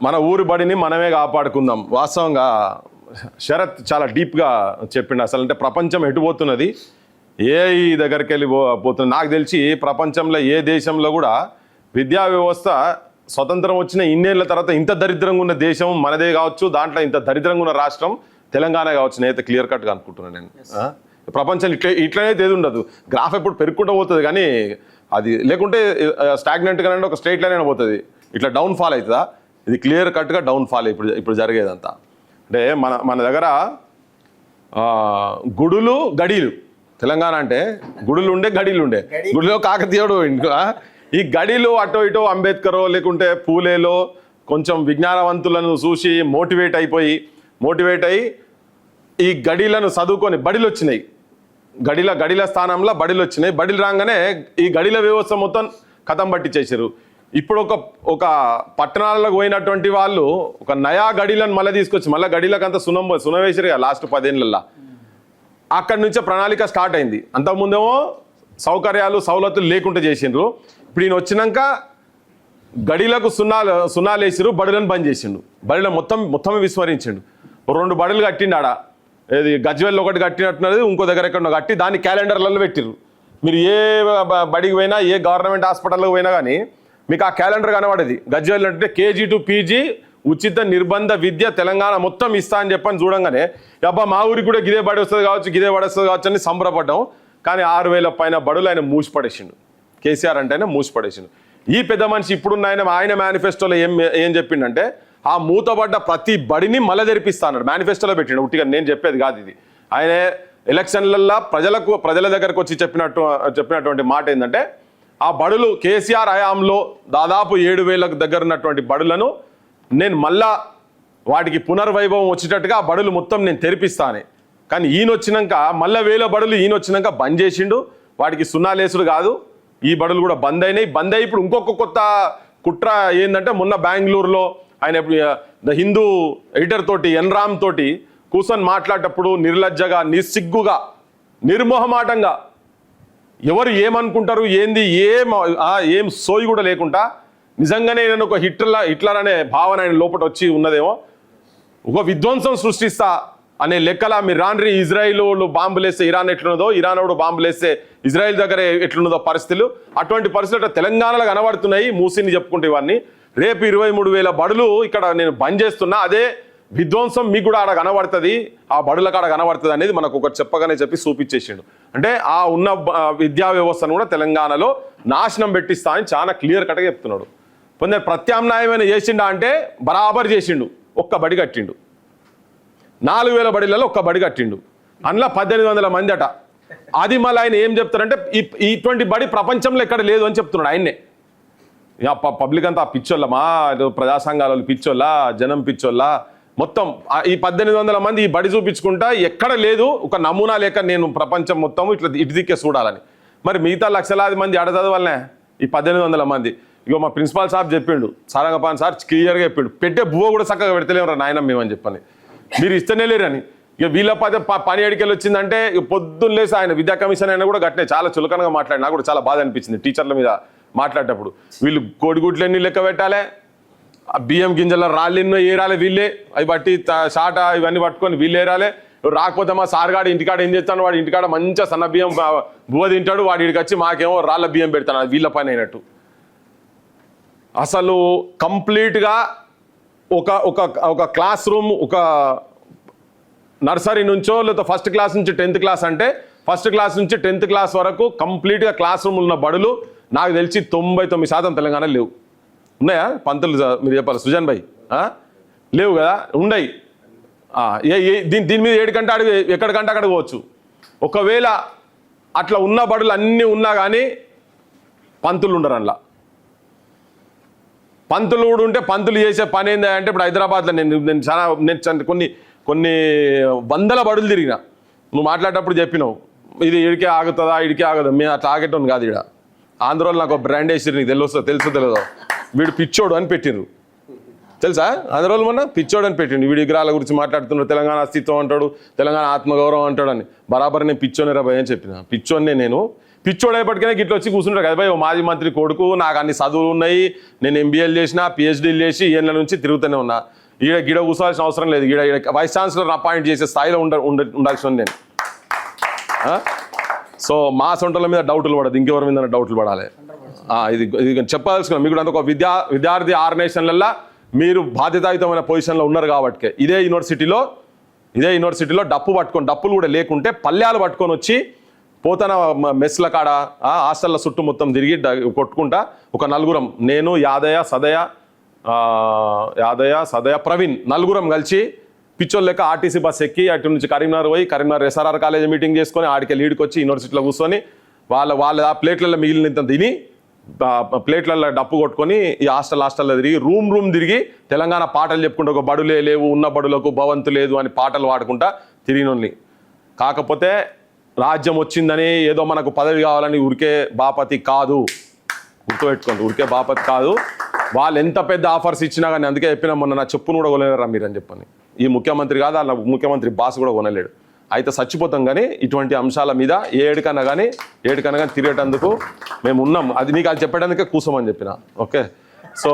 మన ఊరి బడిని మనమే కాపాడుకుందాం. వాస్తవంగా శరత్ చాలా డీప్గా చెప్పిండు. అసలు అంటే ప్రపంచం ఎటుపోతున్నది, ఏఐ దగ్గరికి పోతున్నది. నాకు తెలిసి ప్రపంచంలో ఏ దేశంలో కూడా విద్యా వ్యవస్థ స్వతంత్రం వచ్చిన ఇన్నేళ్ల తర్వాత ఇంత దరిద్రంగా ఉన్న దేశం మనదే కావచ్చు, దాంట్లో ఇంత దరిద్రంగా ఉన్న రాష్ట్రం తెలంగాణ కావచ్చు. నేనైతే క్లియర్ కట్గా అనుకుంటున్నాను. నేను ప్రపంచం ఇట్లనే ఏది ఉండదు. గ్రాఫ్ ఎప్పుడు పెరుగుకుంటూ పోతుంది, కానీ అది లేకుంటే స్టాగ్నెంట్గా ఒక స్ట్రైట్ లైన్ అయినా పోతుంది. ఇట్లా డౌన్ ఫాల్ అవుతుందా? ఇది క్లియర్ కట్గా డౌన్ ఫాల్ ఇప్పుడు జరిగేదంతా. అంటే మన దగ్గర గుడులు గడీలు, తెలంగాణ అంటే గుడులు ఉండే గడీలు ఉండే. గుడిలో కాకతీయుడు ఇంకా ఈ గడీలు అటో ఇటో అంబేద్కరో లేకుంటే పూలేలో కొంచెం విజ్ఞానవంతులను చూసి మోటివేట్ అయ్యి ఈ గడీలను చదువుకొని బడిలు వచ్చినాయి. గడిల స్థానంలో బడిలు వచ్చినాయి. బడిలు రాగానే ఈ గడిల వ్యవస్థ మొత్తం కథం పట్టించేసారు. ఇప్పుడు ఒక పట్టణాలకు పోయినటువంటి వాళ్ళు ఒక నయా గడిలను మళ్ళీ తీసుకొచ్చి మళ్ళీ గడిలకంతా సునవేసారు కదా లాస్ట్ 10 ఏళ్ళల్లో. అక్కడి నుంచే ప్రణాళిక స్టార్ట్ అయింది. అంతకుముందేమో సౌకర్యాలు సౌలతులు లేకుండా చేసిండ్రు. ఇప్పుడు ఈయన వచ్చినాక గడిలకు సున్నాలు వేసిరు, బడులను బంద్ చేసిండు. బడిలో మొత్తం విస్మరించిండు. 2 బడులు కట్టిండు ఆడ. ఏది గజ్వేల్లో ఒకటి కట్టినట్టున్నది, ఇంకో దగ్గర ఎక్కడో కట్టి దాన్ని క్యాలెండర్లలో పెట్టిర్రు. మీరు ఏ బడికి పోయినా, ఏ గవర్నమెంట్ హాస్పిటల్కి పోయినా కానీ మీకు ఆ క్యాలెండర్ కనబడేది. గజ్వేల్ అంటే KG to PG ఉచిత నిర్బంధ విద్య తెలంగాణ మొత్తం ఇస్తా అని చెప్పని చూడంగానే అబ్బా మా ఊరికి కూడా గిదే బడి వస్తుంది కావచ్చు అని సంబరపడ్డాం. కానీ 6000 పైన బడులు ఆయన మూసిపడేసిండు. కేసీఆర్ అంటే ఆయన మూసిపడేసిండు. ఈ పెద్ద మనిషి ఇప్పుడున్న ఆయన మేనిఫెస్టోలో ఏం చెప్పిండంటే ఆ మూతబడ్డ ప్రతి బడిని మళ్ళీ తెరిపిస్తా అన్నాడు. మేనిఫెస్టోలో పెట్టిండు. ఉట్టిగా నేను చెప్పేది కాదు ఇది. ఆయన ఎలక్షన్లల్లో ప్రజల దగ్గరకు వచ్చి చెప్పినటువంటి మాట ఏంటంటే ఆ బడులు కేసీఆర్ హయాంలో దాదాపు 7000 దగ్గర ఉన్నటువంటి బడులను నేను మళ్ళా వాటికి పునర్వైభవం వచ్చేటట్టుగా ఆ బడులు మొత్తం నేను తెరిపిస్తాను. కానీ ఈయన వచ్చినాక మళ్ళీ 1000 బడులు ఈయన వచ్చినాక బంద్ చేసిండు. వాటికి సున్నాలేసుడు కాదు, ఈ బడులు కూడా బంద్ అయినాయి. బంద్ అయ్యి ఇప్పుడు ఇంకొక కొత్త కుట్ర ఏంటంటే మొన్న బెంగళూరులో ఆయన ద హిందూ ఎడిటర్ తోటి ఎన్రామ్ తోటి కూర్చొని మాట్లాడేటప్పుడు నిర్లజ్జగా, నిస్సిగ్గుగా, నిర్మోహమాటంగా ఎవరు ఏమనుకుంటారు ఏంది ఏం సోయి కూడా లేకుండా నిజంగానే నేను ఒక హిట్లర్ అనే భావన ఆయన లోపల వచ్చి ఉన్నదేమో. ఒక విధ్వంసం సృష్టిస్తా అనే లెక్కలా మీరు రాండ్రి ఇజ్రాయిల్ వాళ్ళు బాంబులు వేస్తే ఇరాన్ ఎట్లున్నదో, ఇరాన్ వాడు బాంబులు వేస్తే ఇజ్రాయిల్ దగ్గర ఎట్లున్నదో పరిస్థితులు, అటువంటి పరిస్థితులు తెలంగాణలో కనబడుతున్నాయి. మూసిని చెప్పుకుంటే ఇవన్నీ రేపు 23,000 బడులు ఇక్కడ నేను బంద్ చేస్తున్నా. అదే విధ్వంసం మీకు కూడా ఆడ కనబడుతుంది, ఆ బడుల కాడ కనబడుతుంది అనేది మనకు ఒకటి చెప్పగానే చెప్పి చూపించేసిండు. అంటే ఆ ఉన్న విద్యా వ్యవస్థను కూడా తెలంగాణలో నాశనం పెట్టిస్తా అని చాలా క్లియర్ కట్గా చెప్తున్నాడు. కొందరు ప్రత్యామ్నాయమైన చేసిండా అంటే బరాబర్ చేసిండు. ఒక్క బడి కట్టిండు. 4000 బడిలలో ఒక్క బడి కట్టిండు. అందులో 1800 మంది అట. అది మళ్ళీ ఆయన ఏం చెప్తారంటే ఇటువంటి బడి ప్రపంచంలో ఎక్కడ లేదు అని చెప్తున్నాడు ఆయన్నే. ఇక పబ్లిక్ అంతా పిచ్చోళ్ళమా, ప్రజా సంఘాల పిచ్చోళ్ళ, జనం పిచ్చోళ్ళ, మొత్తం ఈ 1800 మంది ఈ బడి చూపించుకుంటా ఎక్కడ లేదు ఒక నమూనా లేక నేను ప్రపంచం మొత్తం ఇట్లా ఇటు దిక్కే చూడాలని. మరి మిగతా లక్షలాది మంది ఆడ చదవాలనే ఈ 1800 మంది. ఇక మా ప్రిన్సిపాల్ సార్ చెప్పిండు, సారంగపాన్ సార్ క్లియర్గా చెప్పిండు, పెట్టే బువ్వ కూడా చక్కగా పెడతలేమరా నాయన మేమని చెప్పని, మీరు ఇస్తేనే లేరని. ఇక వీళ్ళ పని ఎడికెళ్ళి వచ్చిందంటే పొద్దున్న లేసి ఆయన విద్యా కమిషన్ అయినా కూడా గట్టినే చాలా చులకనగా మాట్లాడి నాకు కూడా చాలా బాధ అనిపించింది టీచర్ల మీద మాట్లాడేటప్పుడు. వీళ్ళు కోడిగుడ్లు ఎన్ని లెక్క పెట్టాలి, బియ్యం గింజల రాళ్ళు ఎన్నో ఏరాలి వీళ్ళే, అవి బట్టి షాట ఇవన్నీ పట్టుకొని వీళ్ళు ఏరాలి. రాకపోతే మా సార్గాడు ఇంటికాడ ఏం చేస్తాను, వాడు ఇంటికాడ మంచిగా సన్న బియ్యం బువ్వ తింటాడు, వాడి ఇడికి వచ్చి మాకేమో రాళ్ళ బియ్యం పెడతాను, అది వీళ్ళ పని అయినట్టు. అసలు కంప్లీట్గా ఒక క్లాస్ రూమ్, ఒక నర్సరీ నుంచో లేదా ఫస్ట్ క్లాస్ నుంచి 10th క్లాస్ అంటే ఫస్ట్ క్లాస్ నుంచి 10th క్లాస్ వరకు కంప్లీట్గా క్లాస్ రూమ్ ఉన్న బడులు నాకు తెలిసి 99% తెలంగాణ లేవు. ఉన్నాయా పంతులు మీరు చెప్పాలి సుజన్ భాయ్? లేవు కదా, ఉండయి. దీని మీద ఎక్కడికంటే అక్కడికి పోవచ్చు. ఒకవేళ అట్లా ఉన్న బడులు అన్నీ ఉన్నా కానీ పంతులు ఉండరు. అందులో పంతులు కూడా ఉంటే పంతులు చేసే పని ఏంది అంటే ఇప్పుడు హైదరాబాద్లో నేను కొన్ని వందల బడులు తిరిగిన. నువ్వు మాట్లాడేటప్పుడు చెప్పినావు ఇది ఇడికే ఆగుతుందా, ఇడికే ఆగదు. మేము అట్లా ఆగేటోని కాదు. ఇక్కడ ఆంధ్రలో నాకు బ్రాండ్ వేసిరు, నీకు తెలుసు తెలియదో, వీడు పిచ్చోడు అని పెట్టిండ్రు తెలుసా? ఆంధ్రలో మొన్న పిచ్చోడు అని పెట్టిండు. వీడి విగ్రహాల గురించి మాట్లాడుతున్నాడు, తెలంగాణ అస్తిత్వం అంటాడు, తెలంగాణ ఆత్మగౌరవం అంటాడు అని. బరాబర్ నేను పిచ్చోని రాబోయే అని చెప్పిన. పిచ్చోన్నే నేను. పిచ్చోడేపటికైనా గిట్ల వచ్చి కూర్చుంటారు కదా భయ్ మాజీ మంత్రి కొడుకు, నాకు అన్ని చదువులు ఉన్నాయి, నేను ఎంబీఏలు చేసిన, పిహెచ్డీలు చేసి ఏళ్ళ నుంచి తిరుగుతూనే ఉన్నా, గిడ కూర్చోవాల్సిన అవసరం లేదు, వైస్ ఛాన్సలర్ అపాయింట్ చేసే స్థాయిలో ఉండాల్సిన నేను. సో మా సొంటల మీద డౌట్లు పడదు, ఇంకెవరి మీద డౌట్లు పడాలి. ఇది చెప్పాల్సిన మీకు అంత ఒక విద్యార్థి ఆర్గనైజేషన్లలో మీరు బాధ్యతాయుతమైన పొజిషన్లో ఉన్నారు కాబట్టి ఇదే యూనివర్సిటీలో డప్పులు కూడా లేకుంటే పల్లెలు పట్టుకొని వచ్చి పోతన మెస్ల కాడ హాస్టల్ల చుట్టూ మొత్తం తిరిగి కొట్టుకుంటా ఒక నలుగురం, నేను యాదయ్య సదయ ప్రవీణ్ నలుగురం కలిసి పిచ్చోళ్ళు లెక్క ఆర్టీసీ బస్ ఎక్కి అటు నుంచి కరీంనగర్ పోయి కరీంనగర్ SRR కాలేజ్ మీటింగ్ చేసుకొని ఆడికి లీడ్కి వచ్చి యూనివర్సిటీలో కూర్చొని వాళ్ళ ఆ ప్లేట్లలో మిగిలినంత తిని ప్లేట్లలో డప్పు కొట్టుకొని ఈ హాస్టల్లో తిరిగి రూమ్ తిరిగి తెలంగాణ పాటలు చెప్పుకుంటూ ఒక బడులే లేవు, ఉన్న బడులకు భవంతు లేదు అని పాటలు పాడుకుంటా తిరిగినోళ్ళని. కాకపోతే రాజ్యం వచ్చిందని ఏదో మనకు పదవి కావాలని ఉరికే బాపతి కాదు, గుర్తుపెట్టుకోండి, ఉరికే బాపతి కాదు. వాళ్ళు ఎంత పెద్ద ఆఫర్స్ ఇచ్చినా కానీ, అందుకే చెప్పినా మొన్న నా చెప్పును కూడా కొనలేరా మీరు అని చెప్పని. ఈ ముఖ్యమంత్రి కాదు, అలా ముఖ్యమంత్రి బాస్ కూడా కొనలేడు. అయితే చచ్చిపోతాం కానీ ఇటువంటి అంశాల మీద ఏడికన్నా కానీ తిరిగేటందుకు మేము ఉన్నాం. అది నీకు అది చెప్పేటందుకే కూర్చోమని చెప్పిన. ఓకే, సో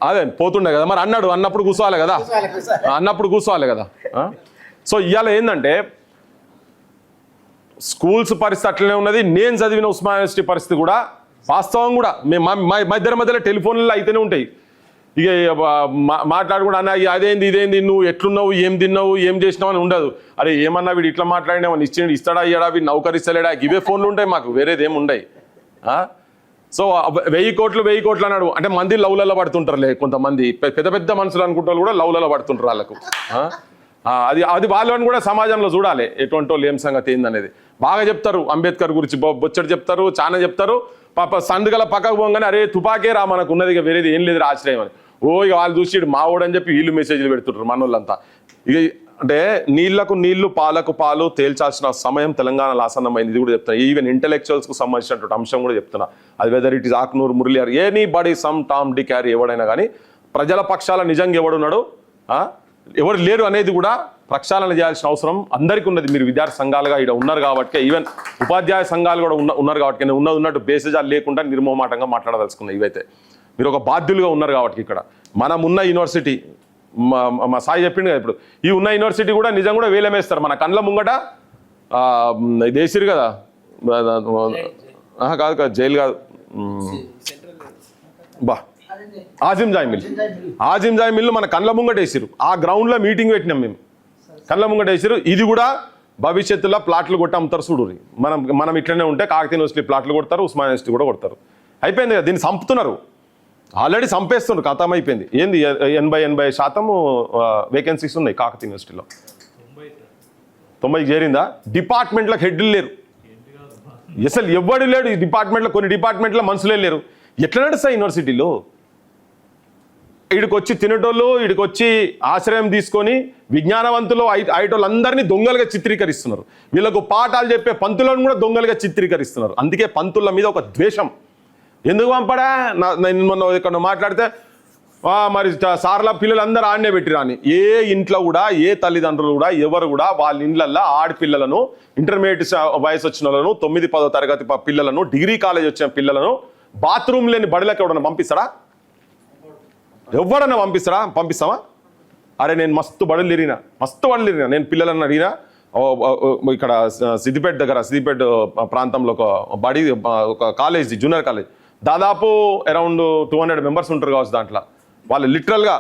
అదే పోతుండే కదా మరి అన్నప్పుడు కూర్చోవాలి కదా. సో ఇవాళ ఏంటంటే స్కూల్స్ పరిస్థితి అట్లనే ఉన్నది. నేను చదివిన ఉస్మానియా యూనివర్సిటీ పరిస్థితి కూడా వాస్తవం కూడా మా మధ్యలో టెలిఫోన్లలో అయితేనే ఉంటాయి. ఇక మాట్లాడుకుంటా అన్న అదేంది ఇదేంది, నువ్వు ఎట్లున్నావు, ఏం తిన్నావు, ఏం చేసినావు అని ఉండదు. అరే ఏమన్నా వీడు ఇట్లా మాట్లాడినావు, ఇస్తాడా ఇయ్యడా, వీడు నౌకరిస్తలేడా, ఇవే ఫోన్లు ఉంటాయి మాకు, వేరేది ఏమి ఉండయి. సో 1000 కోట్లు అన్నాడు అంటే మంది లవ్లలో పడుతుంటారులే కొంతమంది, పెద్ద మనుషులు అనుకుంటారు కూడా లవ్లలో పడుతుంటారు వాళ్ళకు. అది వాళ్ళని కూడా సమాజంలో చూడాలి ఎటువంటి వాళ్ళు ఏం సంగతి ఏందనేది. బాగా చెప్తారు అంబేద్కర్ గురించి, బొచ్చడి చెప్తారు, చాలా చెప్తారు. పాప సందుగల పక్కకు పోగానే అరే తుపాకే రా మనకు ఉన్నది, ఇక వేరేది ఏం లేదు ఆశ్రయం అని. ఇక వాళ్ళు చూసి మా ఓడని చెప్పి వీళ్ళు మెసేజ్లు పెడుతుంటారు మనోళ్ళంతా. ఇక అంటే నీళ్లకు నీళ్లు పాలకు పాలు తేల్చాల్సిన సమయం తెలంగాణలో ఆసన్నమైంది. ఇది కూడా చెప్తున్నా. ఈవెన్ ఇంటెలెక్చువల్స్కు సంబంధించినటువంటి అంశం కూడా చెప్తున్నా. అది వెదర్ ఇట్ ఈస్ ఆక్నూర్ Murali anybody some Tom Dick Harry ఎవడైనా కానీ ప్రజల పక్షాల నిజంగా ఎవడున్నాడు, ఎవరు లేరు అనేది కూడా ప్రక్షాళన చేయాల్సిన అవసరం అందరికీ ఉన్నది. మీరు విద్యార్థి సంఘాలుగా ఇక్కడ ఉన్నారు కాబట్టి, ఈవెన్ ఉపాధ్యాయ సంఘాలు కూడా ఉన్నారు కాబట్టి, నేను ఉన్నట్టు బేసిజాలు లేకుండా నిర్మోమాటంగా మాట్లాడదలుచుకున్నాను. ఇవైతే మీరు ఒక బాధ్యులుగా ఉన్నారు కాబట్టి ఇక్కడ మనం ఉన్న యూనివర్సిటీ మా సాయి చెప్పిండు కదా, ఇప్పుడు ఈ ఉన్న యూనివర్సిటీ కూడా నిజం కూడా వేలమేస్తారు మన కళ్ళ ముంగట. ఇది వేసిరు కదా, కాదు జైలు కాదు, ఆజిమ్ జాయ్ మిల్లు మన కళ్ళ ముంగట వేసిరు. ఆ గ్రౌండ్లో మీటింగ్ పెట్టినాం మేము, కళ్ళ ముంగట వేసిరు. ఇది కూడా భవిష్యత్తులో ప్లాట్లు కొట్టి అమ్ముతారు చూడు. మనం ఇట్లనే ఉంటే కాకతీయ యూనివర్సిటీ ప్లాట్లు కొడతారు, ఉస్మానియా యూనివర్సిటీ కూడా కొడతారు. అయిపోయింది కదా, దీన్ని చంపుతున్నారు, ఆల్రెడీ చంపేస్తున్నారు, ఖతం అయిపోయింది. ఏంది 80% వేకెన్సీస్ ఉన్నాయి కాకతీయ యూనివర్సిటీలో. 90 చేరిందా? డిపార్ట్మెంట్లకు హెడ్లు లేరు, అసలు ఎవ్వడు లేడు ఈ డిపార్ట్మెంట్లో. కొన్ని డిపార్ట్మెంట్లో మనుషులే లేరు. ఎట్లా నడుస్తాయి యూనివర్సిటీలో? వీడికొచ్చి తినేటోళ్ళు, వీడికొచ్చి ఆశ్రయం తీసుకొని విజ్ఞానవంతులు అయ్యేటోళ్ళందరినీ దొంగలుగా చిత్రీకరిస్తున్నారు. వీళ్ళకు పాఠాలు చెప్పే పంతులను కూడా దొంగలుగా చిత్రీకరిస్తున్నారు. అందుకే పంతుల మీద ఒక ద్వేషం. ఎందుకు పంపడా? నేను మొన్న ఇక్కడ మాట్లాడితే మరి సార్ల పిల్లలందరూ ఆడనే పెట్టిరాని. ఏ ఇంట్లో కూడా ఏ తల్లిదండ్రులు కూడా ఎవరు కూడా వాళ్ళ ఇండ్లల్లో ఆడపిల్లలను, ఇంటర్మీడియట్ వయసు వచ్చిన వాళ్ళను, 9-10 తరగతి పిల్లలను, డిగ్రీ కాలేజ్ వచ్చిన పిల్లలను బాత్రూమ్ లేని బడిలోకి ఎవడన్నా పంపిస్తాడా? ఎవడన్నా పంపిస్తావా? అరే నేను మస్తు బడులు తిరిగినా, నేను పిల్లలను అడిగినా. ఇక్కడ సిద్దిపేట ప్రాంతంలో ఒక కాలేజ్, జూనియర్ కాలేజ్, దాదాపు అరౌండ్ 200 మెంబర్స్ ఉంటారు కావచ్చు. దాంట్లో వాళ్ళు లిటరల్గా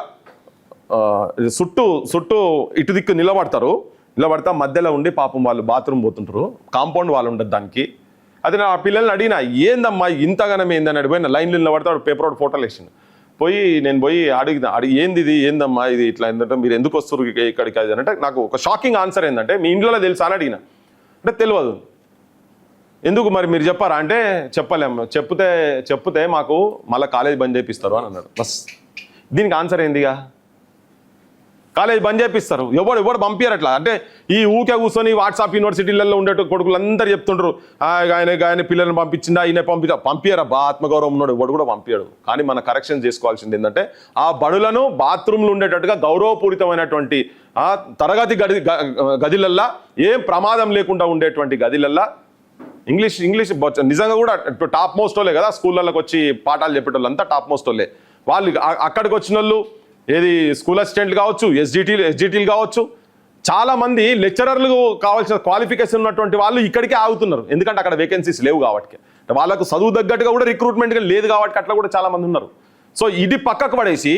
చుట్టూ ఇటు దిక్కు నిలబడతా మధ్యలో ఉండి పాపం వాళ్ళు బాత్రూమ్ పోతుంటారు. కాంపౌండ్ వాళ్ళు ఉండదు దానికి. అది నా పిల్లల్ని అడిగినా ఏందమ్మా ఇంతగానం ఏందని అడిగిపోయిన లైన్లో నిలబడితే వాడు పేపర్ ఒకటి ఫోటోలు వేసిండు. నేను పోయి అడిగి ఏందమ్మా ఇది ఇట్లా ఏంటంటే మీరు ఎందుకు వస్తారు ఇక్కడికి అది అంటే, నాకు ఒక షాకింగ్ ఆన్సర్ ఏంటంటే మీ ఇంట్లో తెలుసా అని అడిగిన. అంటే తెలియదు. ఎందుకు మరి మీరు చెప్పారా అంటే చెప్పలేము, చెప్తే మాకు మళ్ళీ కాలేజ్ బంద్ చేపిస్తారు అని అన్నాడు. బస్ దీనికి ఆన్సర్ ఏందిగా? కాలేజ్ బంద్ చేపిస్తారు, ఎవడు పంపించారు అట్లా. అంటే ఈ ఊకే కూర్చొని వాట్సాప్ యూనివర్సిటీలలో ఉండే కొడుకులు అందరూ చెప్తుంటారు ఆయన పిల్లల్ని పంపించిందా, ఆయన పంపించారా? ఆత్మగౌరవం ఉన్నాడు, ఎవడు కూడా పంపించాడు. కానీ మన కరెక్షన్ చేసుకోవాల్సింది ఏంటంటే ఆ బడులను బాత్రూమ్లు ఉండేటట్టుగా గౌరవపూరితమైనటువంటి తరగతి గదిలల్లా, ఏం ప్రమాదం లేకుండా ఉండేటువంటి గదిలల్లా ఇంగ్లీష్ నిజంగా కూడా టాప్ మోస్ట్ వాళ్ళే కదా, స్కూళ్ళకి వచ్చి పాఠాలు చెప్పేటోళ్ళు అంతా టాప్ మోస్ట్ వాళ్ళే. వాళ్ళు అక్కడికి వచ్చిన వాళ్ళు ఏది స్కూల్ అసిస్టెంట్లు కావచ్చు, ఎస్జిటీలు కావచ్చు, చాలా మంది లెక్చరర్లు కావాల్సిన క్వాలిఫికేషన్ ఉన్నటువంటి వాళ్ళు ఇక్కడికే ఆగుతున్నారు. ఎందుకంటే అక్కడ వేకెన్సీస్ లేవు కాబట్టి, వాళ్ళకు చదువు తగ్గట్టుగా కూడా రిక్రూట్మెంట్ లేదు కాబట్టి అట్లా కూడా చాలా మంది ఉన్నారు. సో ఇది పక్కకు పడేసి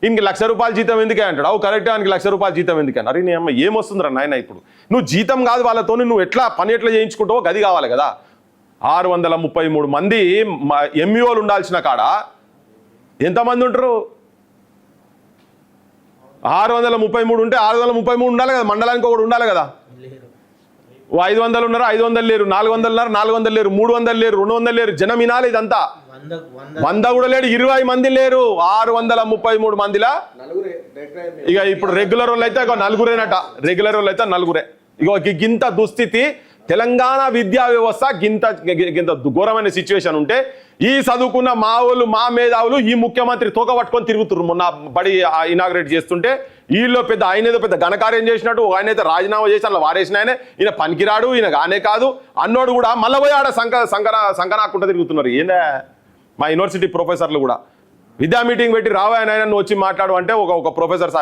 ఇంక ₹1,00,000 జీతం ఎందుకే అంటాడు. అవు కరెక్ట్, ఆయనకి ₹1,00,000 జీతం ఎందుకే అరే నీ అమ్మ ఏమొస్తుందిరా నాయన. ఇప్పుడు నువ్వు జీతం కాదు వాళ్ళతో, నువ్వు పని ఎట్లా చేయించుకుంటావో గది కావాలి కదా. 633 మంది ఎంఈఓలు ఉండాల్సిన కాడ ఎంతమంది ఉంటారు? 633 ఉంటే 633 ఉండాలి కదా, మండలానికి ఒకటి ఉండాలి కదా. 500 ఉన్నారు, 500 లేరు, 400 ఉన్నారు, 400 లేరు, 300 లేరు, 200 లేరు. జనం వినాలి ఇదంతా. 100 కూడా లేడు, 20 మంది లేరు 633 మందిలా. ఇక ఇప్పుడు రెగ్యులర్ వాళ్ళు అయితే నలుగురేనట, రెగ్యులర్ వాళ్ళు అయితే నలుగురే. ఇక గింత దుస్థితి తెలంగాణ విద్యా వ్యవస్థ, గింత ఘోరమైన సిచ్యువేషన్ ఉంటే ఈ చదువుకున్న మా వాళ్ళు, మా మేధావులు ఈ ముఖ్యమంత్రి తోక పట్టుకొని తిరుగుతున్నారు. మొన్న బడి ఇనాగ్రేట్ చేస్తుంటే వీళ్ళు పెద్ద ఆయన ఏదో పెద్ద ఘనకార్యం చేసినట్టు, ఆయన అయితే రాజీనామా చేసి అలా వారేసిన ఆయన, ఈయన పనికిరాడు, ఈయన కానే కాదు అన్నోడు కూడా మళ్ళీ పోయి ఆడ సంకనాకుండా తిరుగుతున్నారు. ఏందా మా యూనివర్సిటీ ప్రొఫెసర్లు కూడా విద్యా మీటింగ్ పెట్టి రావాయన నువ్వు వచ్చి మాట్లాడు అంటే ఒక ప్రొఫెసర్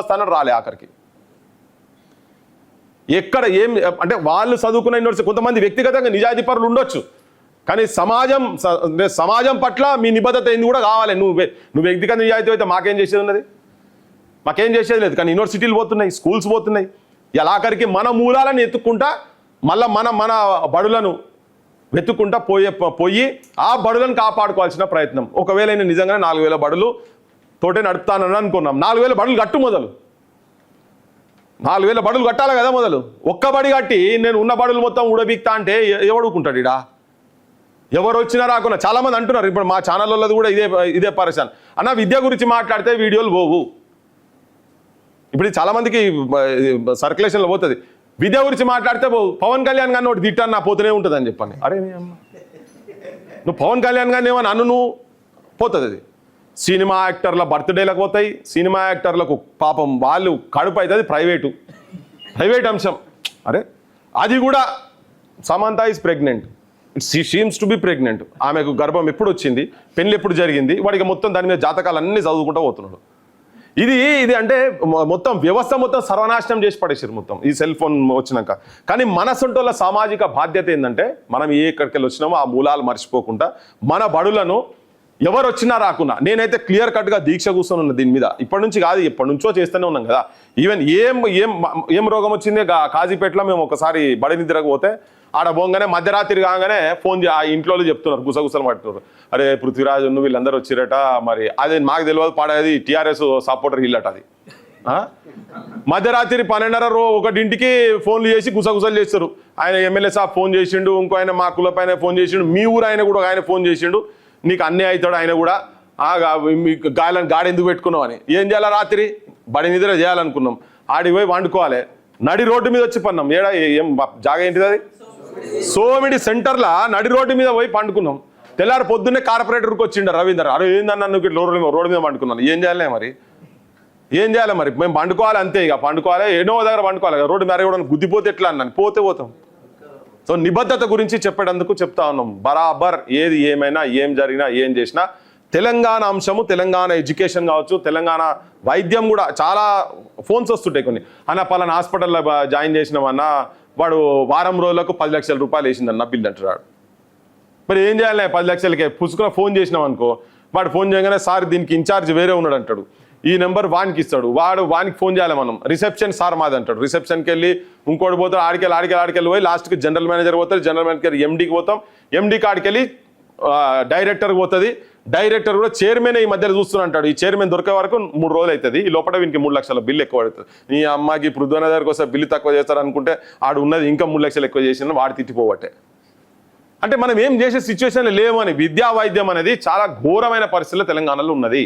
వస్తానని రాలే ఆఖరికి. ఎక్కడ ఏం అంటే వాళ్ళు చదువుకున్న యూనివర్సిటీ కొంతమంది వ్యక్తిగతంగా నిజాయితీ పరులు ఉండొచ్చు, కానీ సమాజం పట్ల మీ నిబద్ధత ఏంది కూడా కావాలి. నువ్వు వ్యక్తిగత నిజాయితీ అయితే మాకేం చేసేది ఉన్నది? మాకేం చేసేది లేదు. కానీ యూనివర్సిటీలు పోతున్నాయి, స్కూల్స్ పోతున్నాయి. ఇలా ఆఖరికి మన మూలాలను ఎత్తుక్కుంటా మళ్ళీ మన బడులను వెతుక్కుంటా పోయి ఆ బడులను కాపాడుకోవాల్సిన ప్రయత్నం. ఒకవేళ నేను నిజంగానే 4,000 బడులు తోటే నడుపుతానని అనుకున్నాం. 4,000 బడులు కట్టు మొదలు, 4,000 బడులు కట్టాలి కదా మొదలు. ఒక్క బడి కట్టి నేను ఉన్న బడులు మొత్తం ఊడబీక్తా అంటే ఎవడుకుంటాడు ఇడా? ఎవరు వచ్చినా రాకున్నా చాలా మంది అంటున్నారు. ఇప్పుడు మా ఛానల్లో కూడా ఇదే పరిశాన్ అన్న, విద్య గురించి మాట్లాడితే వీడియోలు పోవు. ఇప్పుడు చాలా మందికి సర్క్యులేషన్లో పోతుంది, విద్య గురించి మాట్లాడితే పోవు. పవన్ కళ్యాణ్ గారిని ఒకటి తిట్టాను నా పోతూనే ఉంటుంది అని చెప్పని. అరే నువ్వు పవన్ కళ్యాణ్ గారిని ఏమని అన్ను నువ్వు పోతుంది. అది సినిమా యాక్టర్ల బర్త్డేలకు పోతాయి, సినిమా యాక్టర్లకు పాపం వాళ్ళు కడుపు అవుతుంది, ప్రైవేట్ అంశం. అరే అది కూడా Samantha is pregnant, seems to be pregnant. ఆమెకు గర్భం ఎప్పుడు వచ్చింది, పెళ్ళి ఎప్పుడు జరిగింది, వాడికి మొత్తం దాని మీద జాతకాలు అన్నీ చదువుకుంటూ పోతున్నాడు. ఇది అంటే మొత్తం వ్యవస్థ మొత్తం సర్వనాశనం చేసి పడేసారు మొత్తం ఈ సెల్ ఫోన్ వచ్చినాక. కానీ మన సొంటోళ్ళ సామాజిక బాధ్యత ఏంటంటే మనం ఎక్కడికి వెళ్ళి వచ్చినామో ఆ మూలాలు మర్చిపోకుండా మన బడులను ఎవరు వచ్చినా రాకున్నా, నేనైతే క్లియర్ కట్గా దీక్ష కూర్చొని ఉన్నా దీని మీద. ఇప్పటి నుంచి కాదు, ఎప్పటి నుంచో చేస్తూనే ఉన్నాం కదా. ఈవెన్ ఏం రోగం వచ్చింది కాజీపేటలో మేము ఒకసారి బడి నిద్రకు పోతే ఆడ పోగానే మధ్యరాత్రి కాగానే ఫోన్ ఆ ఇంట్లో చెప్తున్నారు, గుసగుసలు పడుతున్నారు. అరే పృథ్వీరాజ్ నువ్వు వీళ్ళందరూ వచ్చిరట, మరి అది మాకు తెలియదు, పాడేది టీఆర్ఎస్ సపోర్టర్ ఇల్లట. అది మధ్యరాత్రి 12:30-1 ఫోన్లు చేసి గుసగుసలు చేస్తారు. ఆయన ఎమ్మెల్యే సాబ్ ఫోన్ చేసిండు, ఇంకో ఆయన మా కులపైన ఫోన్ చేసిండు, మీ ఊరు ఆయన కూడా ఆయన ఫోన్ చేసిండు, నీకు అన్నీ అవుతాడు ఆయన కూడా, మీకు గాలి ఎందుకు పెట్టుకున్నావు అని. ఏం చేయాలి? రాత్రి బడి నిద్ర చేయాలనుకున్నాం, ఆడికి పోయి వండుకోవాలి, నడి రోడ్డు మీద వచ్చి పన్నాం. ఏం జాగా ఏంటిది? అది సోమిడి సెంటర్లా నడి రోడ్డు మీద పోయి పండుకున్నాం. తెల్లారి పొద్దున్నే కార్పొరేటర్కి వచ్చిండ రవీందర్, అరే ఏందన్నా నువ్వు రోడ్డు మీద పండుకున్నాను. ఏం చేయాలి మరి మేము పండుకోవాలి అంతే, ఇక పండుకోవాలి, ఎన్నో దగ్గర పండుకోవాలి, రోడ్డు మీద కూడా గుద్దిపోతే ఎట్లా అన్నాను, పోతాం. సో నిబద్ధత గురించి చెప్పేటందుకు చెప్తా ఉన్నాం. బరాబర్ ఏది ఏమైనా, ఏం జరిగినా, ఏం చేసినా తెలంగాణ అంశము, తెలంగాణ ఎడ్యుకేషన్ కావచ్చు, తెలంగాణ వైద్యం కూడా చాలా ఫోన్స్ వస్తుంటాయి కొన్ని. అన్న పలానా హాస్పిటల్లో జాయిన్ చేసినామన్నా వాడు వారం రోజులకు 10 లక్షల రూపాయలు వేసిందన్న బిల్ అంటున్నాడు. మరి ఏం చేయాలి? 10 లక్షలకే పుసుకున్న ఫోన్ చేసినాం అనుకో, వాడు ఫోన్ చేయగానే సార్ దీనికి ఇన్ఛార్జ్ వేరే ఉన్నాడు అంటాడు, ఈ నెంబర్ వానికి ఇస్తాడు, వానికి ఫోన్ చేయాలి మనం, రిసెప్షన్ సార్ మాది అంటాడు. రిసెప్షన్కి వెళ్ళి ఇంకోటి పోతాడు, ఆడికెళ్ళి పోయి లాస్ట్కి జనరల్ మేనేజర్ పోతాడు, జనరల్ మేనేజర్ ఎండీకి పోతాం, ఎండీకి ఆడికెళ్ళి డైరెక్టర్కి పోతుంది, డైరెక్టర్ కూడా చైర్మన్ ఈ మధ్యలో చూస్తూనే అంటాడు. ఈ చైర్మన్ దొరికే వరకు 3 రోజులు అవుతుంది, ఈ లోపల వీనికి 3 లక్షల బిల్లు ఎక్కువ పడుతుంది. ఈ అమ్మాయికి పృథ్వీ దగ్గరకు వస్తే బిల్లు తక్కువ చేస్తారు అనుకుంటే ఆడు ఉన్నది ఇంకా 3 లక్షలు ఎక్కువ చేసిన వాడు తిట్టిపోవట్టే. అంటే మనం ఏం చేసే సిచ్యువేషన్లు లేవని. విద్యా వైద్యం అనేది చాలా ఘోరమైన పరిస్థితుల్లో తెలంగాణలో ఉన్నది.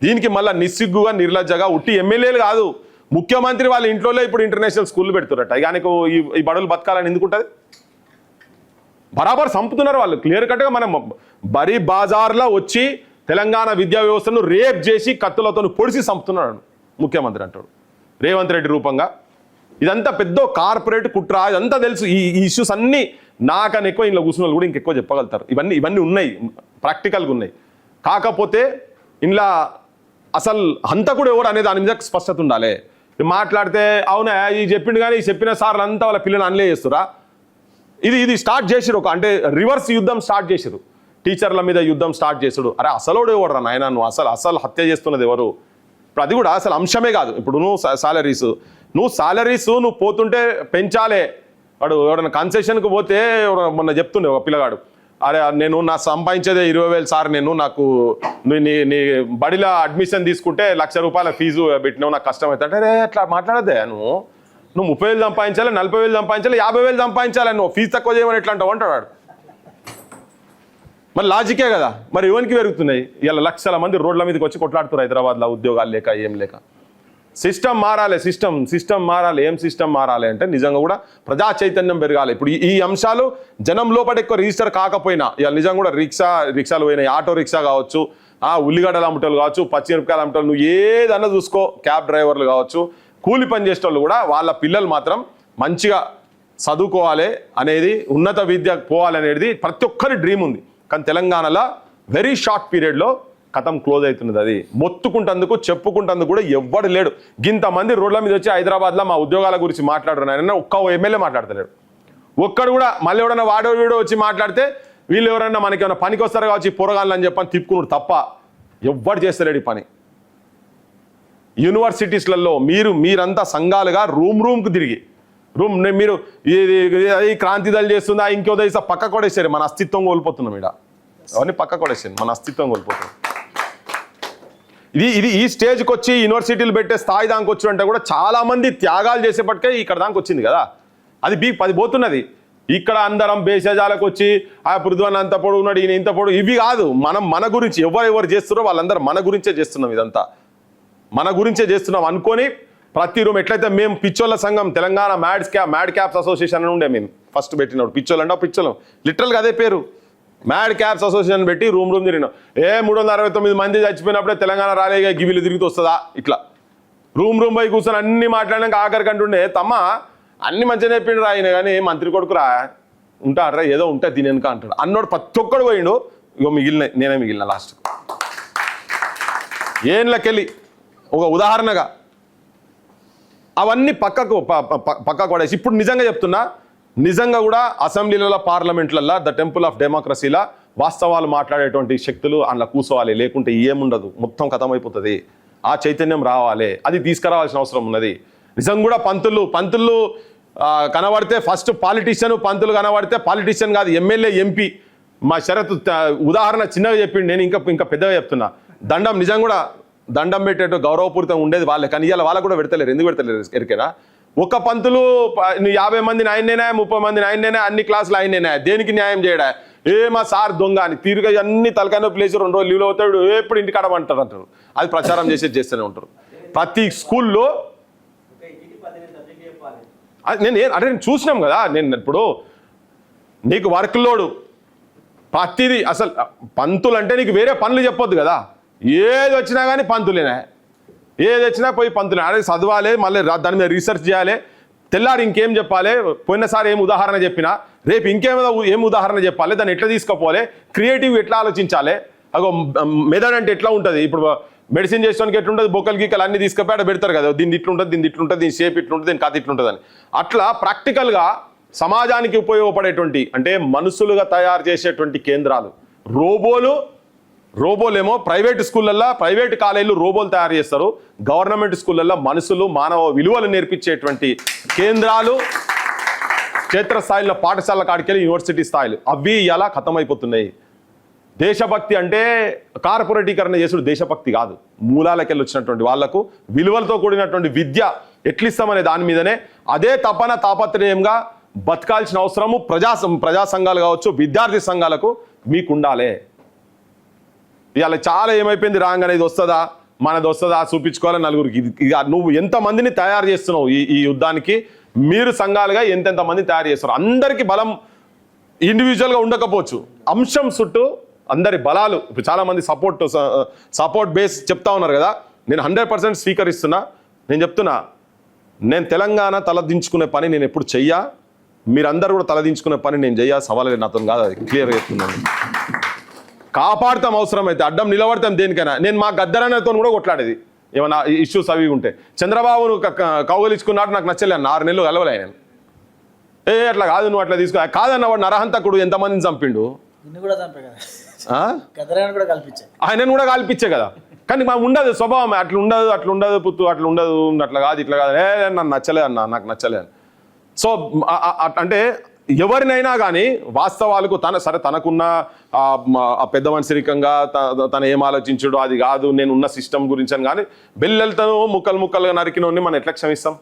దీనికి మళ్ళీ నిస్సిగ్గుగా, నిర్లజ్జగా ఉట్టి ఎమ్మెల్యేలు కాదు, ముఖ్యమంత్రి వాళ్ళ ఇంట్లోనే ఇప్పుడు ఇంటర్నేషనల్ స్కూళ్ళు పెడుతున్నట్ట. ఇక ఈ బడులు బతకాలని ఎందుకుంటుంది? బరాబర్ సంపుతున్నారు వాళ్ళు క్లియర్ కట్గా. మనం బరీ బాజార్లో వచ్చి తెలంగాణ విద్యా వ్యవస్థను రేప్ చేసి కత్తులతో పొడిసి సంపుతున్నాడు ముఖ్యమంత్రి అంటాడు రేవంత్ రెడ్డి రూపంగా. ఇదంతా పెద్ద కార్పొరేట్ కుట్ర, ఇదంతా తెలుసు. ఈ ఇష్యూస్ అన్నీ నాకన్నా ఎక్కువ ఇంట్లో కూర్చున్న వాళ్ళు కూడా ఇంకెక్కువ చెప్పగలుగుతారు. ఇవన్నీ ఉన్నాయి, ప్రాక్టికల్గా ఉన్నాయి. కాకపోతే ఇంట్లో అసలు హంతకుడు ఎవరు అనే దాని మీద స్పష్టత ఉండాలి. మాట్లాడితే అవునా ఈ చెప్పిండు కానీ ఈ చెప్పిన సార్లు అంతా వాళ్ళ పిల్లలు అనలే చేస్తురా. ఇది స్టార్ట్ చేసిరు, అంటే రివర్స్ యుద్ధం స్టార్ట్ చేసిరు, టీచర్ల మీద యుద్ధం స్టార్ట్ చేసుడు. అరే అసలోడు ఎవడరా నాయన, నువ్వు అసలు హత్య చేస్తున్నది ఎవరు? ఇప్పుడు అది కూడా అసలు అంశమే కాదు. ఇప్పుడు నువ్వు సాలరీస్ నువ్వు పోతుంటే పెంచాలే. వాడు ఎవడన్నా కన్సెషన్కి పోతే మొన్న చెప్తుండే ఒక పిల్లగాడు, అరే నేను నా సంపాదించేదే 20,000 సార్, నాకు నీ బడిలో అడ్మిషన్ తీసుకుంటే ₹1,00,000 ఫీజు పెట్టినావు, నాకు కష్టం అవుతుంది. అరే అట్లా మాట్లాడదే, నువ్వు 30,000 సంపాదించాలి, 40,000 సంపాదించాలి, 50,000 సంపాదించాలి, నువ్వు ఫీజు తక్కువ చేయమని ఎట్లా అంటావు అంటాడు. మరి లాజికే కదా. మరి ఎవరికి పెరుగుతున్నాయి? ఇలా లక్షల మంది రోడ్ల మీదకి వచ్చి కొట్లాడుతున్నారు హైదరాబాద్లో, ఉద్యోగాలు లేక ఏం లేక. సిస్టమ్ మారాలి, సిస్టమ్ మారాలి. ఏం సిస్టమ్ మారాలి అంటే నిజంగా కూడా ప్రజా చైతన్యం పెరగాలి. ఇప్పుడు ఈ అంశాలు జనం లోపల ఎక్కువ రిజిస్టర్ కాకపోయినా ఇవాళ నిజంగా కూడా రిక్షాలు పోయినాయి, ఆటో రిక్షా కావచ్చు, ఉల్లిగడ్డలు అమ్మటోళ్ళు కావచ్చు, పచ్చిమిరపకాయలు అమ్మటోళ్ళు, నువ్వు ఏదన్నా చూసుకో, క్యాబ్ డ్రైవర్లు కావచ్చు, కూలి పని చేసేటోళ్ళు కూడా వాళ్ళ పిల్లలు మాత్రం మంచిగా చదువుకోవాలి అనేది, ఉన్నత విద్య పోవాలనేది ప్రతి ఒక్కరి డ్రీమ్ ఉంది. కానీ తెలంగాణలో వెరీ షార్ట్ పీరియడ్లో కథం క్లోజ్ అవుతున్నది. అది మొత్తుకుంటందుకు చెప్పుకుంటందుకు కూడా ఎవ్వడు లేడు. ఇంతమంది రోడ్ల మీద వచ్చి హైదరాబాద్లో మా ఉద్యోగాల గురించి మాట్లాడరు, ఆయన ఒక్క ఎమ్మెల్యే మాట్లాడతలేడు. ఒక్కడు కూడా మళ్ళీ ఎవడన్నా వాడో వీడో వచ్చి మాట్లాడితే వీళ్ళు ఎవరన్నా మనకి ఏమైనా పనికి వస్తారు కావచ్చు పొరగాలని చెప్పని తిప్పుకున్నాడు తప్ప ఎవ్వడు చేస్తలేడు ఈ పని. యూనివర్సిటీస్లలో మీరంతా సంఘాలుగా రూమ్కు తిరిగి మీరు ఈ క్రాంతి దళ చేస్తుందా ఇంకో దేశ పక్క కొడేసారు, మన అస్తిత్వం కోల్పోతున్నాం. ఇక్కడ అవన్నీ పక్క కొడేసారు, మన అస్తిత్వం కోల్పోతున్నాం. ఈ స్టేజ్కి వచ్చి యూనివర్సిటీలు పెట్టే స్థాయి దానికి వచ్చినంటే కూడా చాలా మంది త్యాగాలు చేసేపటికే ఇక్కడ దానికి వచ్చింది కదా. అది 10 పోతున్నది. ఇక్కడ అందరం బేసేజాలకు వచ్చి ఆ పృథ్వన్ అంత పొడు ఉన్నాడు, ఈయన ఇంత పొడు, ఇవి కాదు. మన గురించి ఎవరు చేస్తున్నారో వాళ్ళందరూ మన గురించే చేస్తున్నాం. ఇదంతా మన గురించే చేస్తున్నాం అనుకొని ప్రతి రూమ్ ఎట్లయితే మేము పిచ్చోళ్ళ సంఘం తెలంగాణ మ్యాడ్ క్యాప్స్ అసోసియేషన్ అని ఉండే, మేము ఫస్ట్ పెట్టినప్పుడు పిచ్చోళ్ళు అంటే పిచ్చోళ్ళం లిటరల్గా అదే పేరు, మ్యాడ్ క్యాప్స్ అసోసియేషన్ పెట్టి రూమ్ తిరిగినాం. 369 మంది చచ్చిపోయినప్పుడే తెలంగాణ రాలేగా గివిలు తిరిగితే వస్తుందా? ఇట్లా రూమ్ పోయి కూర్చొని అన్ని మాట్లాడినాక ఆఖరికి అంటుండే, తమ్మ అన్ని మంచిగా చెప్పిండు రా ఆయన, కానీ మంత్రి కొడుకురా ఉంటాడరా ఏదో ఉంటే తినేనుక అంటాడు. అన్నోడు ప్రతి ఒక్కడు పోయిండు. ఇగో నేనే మిగిలిన లాస్ట్కు ఏళ్ళకెళ్ళి ఒక ఉదాహరణగా అవన్నీ పక్కకు పడేసి ఇప్పుడు నిజంగా చెప్తున్నా, నిజంగా కూడా అసెంబ్లీలలో పార్లమెంట్లలో ద టెంపుల్ ఆఫ్ డెమోక్రసీలా వాస్తవాలు మాట్లాడేటువంటి శక్తులు అందులో కూర్చోవాలి. లేకుంటే ఏముండదు, మొత్తం కథమైపోతుంది. ఆ చైతన్యం రావాలి, అది తీసుకురావాల్సిన అవసరం ఉన్నది. నిజంగా కూడా పంతులు కనబడితే ఫస్ట్ పాలిటీషియన్, పంతులు కనబడితే పాలిటీషియన్ కాదు ఎమ్మెల్యే ఎంపీ. మా శరత్ ఉదాహరణ చిన్నగా చెప్పిండు, నేను ఇంకా పెద్దగా చెప్తున్నా. నిజంగా కూడా దండం పెట్టేట్టు గౌరవపూరితంగా ఉండేది వాళ్ళే, కానీ ఇవాళ వాళ్ళకు కూడా పెడతలేరు. ఎందుకు పెడతలేరు ఎరికేనా? ఒక పంతులు 50 మందిని ఆయననేనా, 30 మందిని ఆయననేనా, అన్ని క్లాసులు ఆయననేనా, దేనికి న్యాయం చేయడా? మా సార్ దొంగ అని తీరుగా అన్ని తలకాయ ప్లేస్ 2 రోజులు లీవ్లో అవుతాడు, ఎప్పుడు ఇంటికి అడమంటారు అంటారు. అది ప్రచారం చేస్తూనే ఉంటారు ప్రతి స్కూల్లో. నేను చూసినాం కదా. నేను ఇప్పుడు నీకు వర్క్ లోడు ప్రతిదీ, అసలు పంతులు అంటే నీకు వేరే పనులు చెప్పొద్దు కదా. ఏది వచ్చినా కానీ పంతులేనా, ఏది వచ్చినా పోయి పంతులే. అదే చదవాలి, మళ్ళీ దాని మీద రీసెర్చ్ చేయాలి, తెల్లారి ఇంకేం చెప్పాలి, పోయినసారి ఏం ఉదాహరణ చెప్పినా రేపు ఏం ఉదాహరణ చెప్పాలి, దాన్ని ఎట్లా తీసుకుపోవాలి, క్రియేటివ్ ఎట్లా ఆలోచించాలి. అగో మెథడ్ అంటే ఎట్లా ఉంటుంది. ఇప్పుడు మెడిసిన్ చేసేవానికి ఎట్లుంటుంది, బొక్కలు గీకలు అన్ని తీసుకుపోయి పెడతారు కదా, దీన్ని ఇట్లుంటుంది, దీని షేప్ ఇట్లుంటుంది, దీని కథ ఇట్లుంటుంది అని. అట్లా ప్రాక్టికల్గా సమాజానికి ఉపయోగపడేటువంటి, అంటే మనుషులుగా తయారు చేసేటువంటి కేంద్రాలు. రోబోలేమో ప్రైవేట్ స్కూళ్ళల్లో, ప్రైవేట్ కాలేజీలు రోబోలు తయారు చేస్తారు. గవర్నమెంట్ స్కూళ్ళల్లో మనుషులు, మానవ విలువలు నేర్పించేటువంటి కేంద్రాలు క్షేత్రస్థాయిలో, పాఠశాల కాడికెళ్ళి యూనివర్సిటీ స్థాయిలు, అవి ఇలా ఖతమైపోతున్నాయి. దేశభక్తి అంటే కార్పొరేటీకరణ చేసుడు దేశభక్తి కాదు. మూలాలకెళ్ళి వచ్చినటువంటి వాళ్లకు విలువలతో కూడినటువంటి విద్య ఎట్లిస్తామనే దాని మీదనే అదే తాపత్రయంగా బతకాల్సిన అవసరము ప్రజా సంఘాలు కావచ్చు, విద్యార్థి సంఘాలకు మీకు ఉండాలి. ఇవాళ చాలా ఏమైపోయింది, రాంగ్ అనేది వస్తుందా, మనది వస్తుందా చూపించుకోవాలి నలుగురికి. ఇక నువ్వు ఎంతమందిని తయారు చేస్తున్నావు ఈ యుద్ధానికి, మీరు సంఘాలుగా ఎంతెంతమంది తయారు చేస్తారు. అందరికీ బలం ఇండివిజువల్గా ఉండకపోవచ్చు, అంశం చుట్టూ అందరి బలాలు. ఇప్పుడు చాలామంది సపోర్ట్ బేస్ చెప్తా ఉన్నారు కదా. నేను 100% స్వీకరిస్తున్నా. నేను చెప్తున్నా, నేను తెలంగాణ తలదించుకునే పని నేను ఎప్పుడు చెయ్యా, మీరందరూ కూడా తలదించుకునే పని నేను చెయ్యా. సవాలు నాతో కాదు, అది క్లియర్గా చెప్తున్నాను. కాపాడుతాం, అవసరమైతే అడ్డం నిలబడతాం దేనికైనా. నేను మా గద్దరన్నతో కూడా కొట్లాడేది ఏమన్నా ఇష్యూస్ అవి ఉంటే. చంద్రబాబును కౌగలించుకున్నాడు, నాకు నచ్చలే అన్న, 6 నెలలు కలవలే ఆయన. అట్లా కాదు, నువ్వు అట్లా తీసుకో కాదన్న. వాడు నరహంతకుడు ఎంతమందిని చంపిండు, ఆయనను కూడా కాల్పించే కదా. కానీ మా ఉండదు స్వభావం, అట్లా ఉండదు పుత్తు, అట్లా ఉండదు, అట్లా కాదు, ఇట్లా కాదు, నన్ను నచ్చలే అన్న, నాకు నచ్చలే అని. సో అంటే ఎవరినైనా కానీ వాస్తవాలకు తనకున్న పెద్ద మనిషికంగా తన ఏం ఆలోచించుడు అది కాదు, నేను ఉన్న సిస్టమ్ గురించి అని. కానీ బెల్లెలతను ముక్కలుగా నరికినోడిని మనం ఎట్లా క్షమిస్తాం?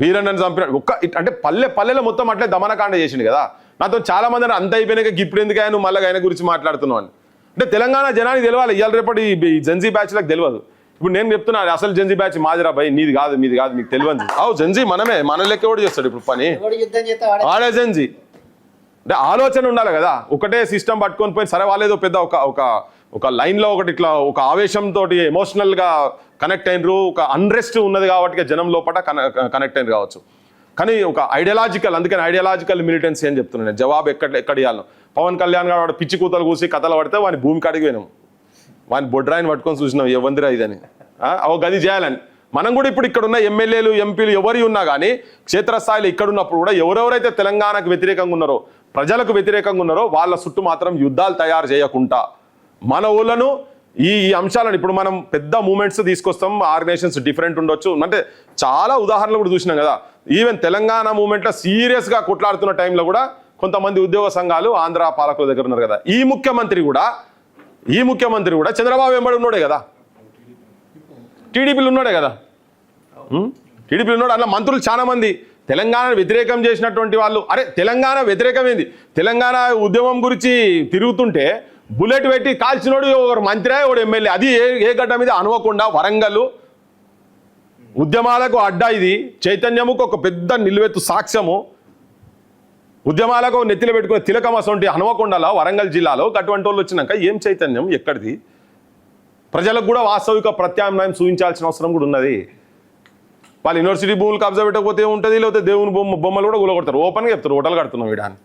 వీరన్నని చంపినాడు అంటే పల్లెలో మొత్తం అట్లే దమనకాండ చేసిండు కదా. నాతో చాలా మంది అంత అయిపోయినాక ఇప్పుడు ఎందుకు ఆయన మళ్ళీ ఆయన గురించి మాట్లాడుతున్నావు అని. అంటే తెలంగాణ జనానికి తెలియాలి, ఇవాళ రేపటి ఈ జెన్జీ బ్యాచ్లకు తెలియదు. ఇప్పుడు నేను చెప్తున్నాను, అసలు జెన్జీ బ్యాచ్ మాదిరా భయ్, నీది కాదు మీది కాదు, మీకు తెలియదు. జెన్జీ మనమే, మన లెక్క ఎవడు చేస్తాడు ఇప్పుడు పని, వాడే జెన్జీ. అంటే ఆలోచన ఉండాలి కదా. ఒకటే సిస్టమ్ పట్టుకొని పోయి సరే వాళ్ళేదో పెద్ద ఒక లైన్లో ఒకటి ఇట్లా ఒక ఆవేశంతో ఎమోషనల్గా కనెక్ట్ అయినరు, ఒక అన్రెస్ట్ ఉన్నది కాబట్టి జనం లోపల కనెక్ట్ అయిన కావచ్చు. కానీ ఒక ఐడియాలజికల్, అందుకని ఐడియాలజికల్ మిలిటెన్సీ అని చెప్తున్నాను నేను. జవాబు ఎక్కడ ఇవ్వాలను. పవన్ కళ్యాణ్ గారు వాడు పిచ్చి కూతలు కూసి కథలు పడితే వాని భూమి కాడికి పోయినాం, వాని బొడ్రాయిని పట్టుకొని చూసినాం ఎవందిరా ఇదని, ఒక గది చేయాలని. మనం కూడా ఇప్పుడు ఇక్కడ ఉన్న ఎమ్మెల్యేలు ఎంపీలు ఎవరి ఉన్నా కానీ క్షేత్రస్థాయిలో ఇక్కడ ఉన్నప్పుడు కూడా ఎవరెవరైతే తెలంగాణకు వ్యతిరేకంగా ఉన్నారో, ప్రజలకు వ్యతిరేకంగా ఉన్నారో వాళ్ళ చుట్టూ మాత్రం యుద్ధాలు తయారు చేయకుండా మన ఊళ్ళను ఈ అంశాలను ఇప్పుడు మనం పెద్ద మూమెంట్స్ తీసుకొస్తాం. ఆర్గనైజేషన్స్ డిఫరెంట్ ఉండొచ్చు, అంటే చాలా ఉదాహరణలు కూడా చూసినాం కదా. ఈవెన్ తెలంగాణ మూమెంట్లో సీరియస్గా కొట్లాడుతున్న టైంలో కూడా కొంతమంది ఉద్యోగ సంఘాలు ఆంధ్ర పాలకుల దగ్గర ఉన్నారు కదా. ఈ ముఖ్యమంత్రి కూడా చంద్రబాబు వెంబడి ఉన్నాడే కదా, టీడీపీలు ఉన్నాడే కదా, టీడీపీలు ఉన్నాడు. అలా మంత్రులు చాలా మంది తెలంగాణ వ్యతిరేకం చేసినటువంటి వాళ్ళు. అరే తెలంగాణ వ్యతిరేకమైంది, తెలంగాణ ఉద్యమం గురించి తిరుగుతుంటే బుల్లెట్ పెట్టి కాల్చినోడు ఒకరు మంత్రి, ఒకడు ఎమ్మెల్యే. అది ఏ గడ్డ మీద అనుకోకుండా వరంగల్ ఉద్యమాలకు అడ్డా, ఇది చైతన్యముకు ఒక పెద్ద నిలువెత్తు సాక్ష్యము. ఉద్యమాలకు నెత్తిలో పెట్టుకునే తిలకం అసొంటి హనుమకొండలో వరంగల్ జిల్లాలో అటువంటి వాళ్ళు వచ్చినాక ఏం చైతన్యం ఎక్కడిది? ప్రజలకు కూడా వాస్తవిక ప్రత్యామ్నాయం చూపించాల్సిన అవసరం కూడా ఉన్నది. వాళ్ళు యూనివర్సిటీ భూములు కబ్జా పెట్టకపోతే ఉంటుంది, లేకపోతే దేవుని బొమ్మలు కూడా కూలగొడతారు, ఓపెన్గా చెప్తారు హోటల్ కడుతున్నాం వీడాన్ని.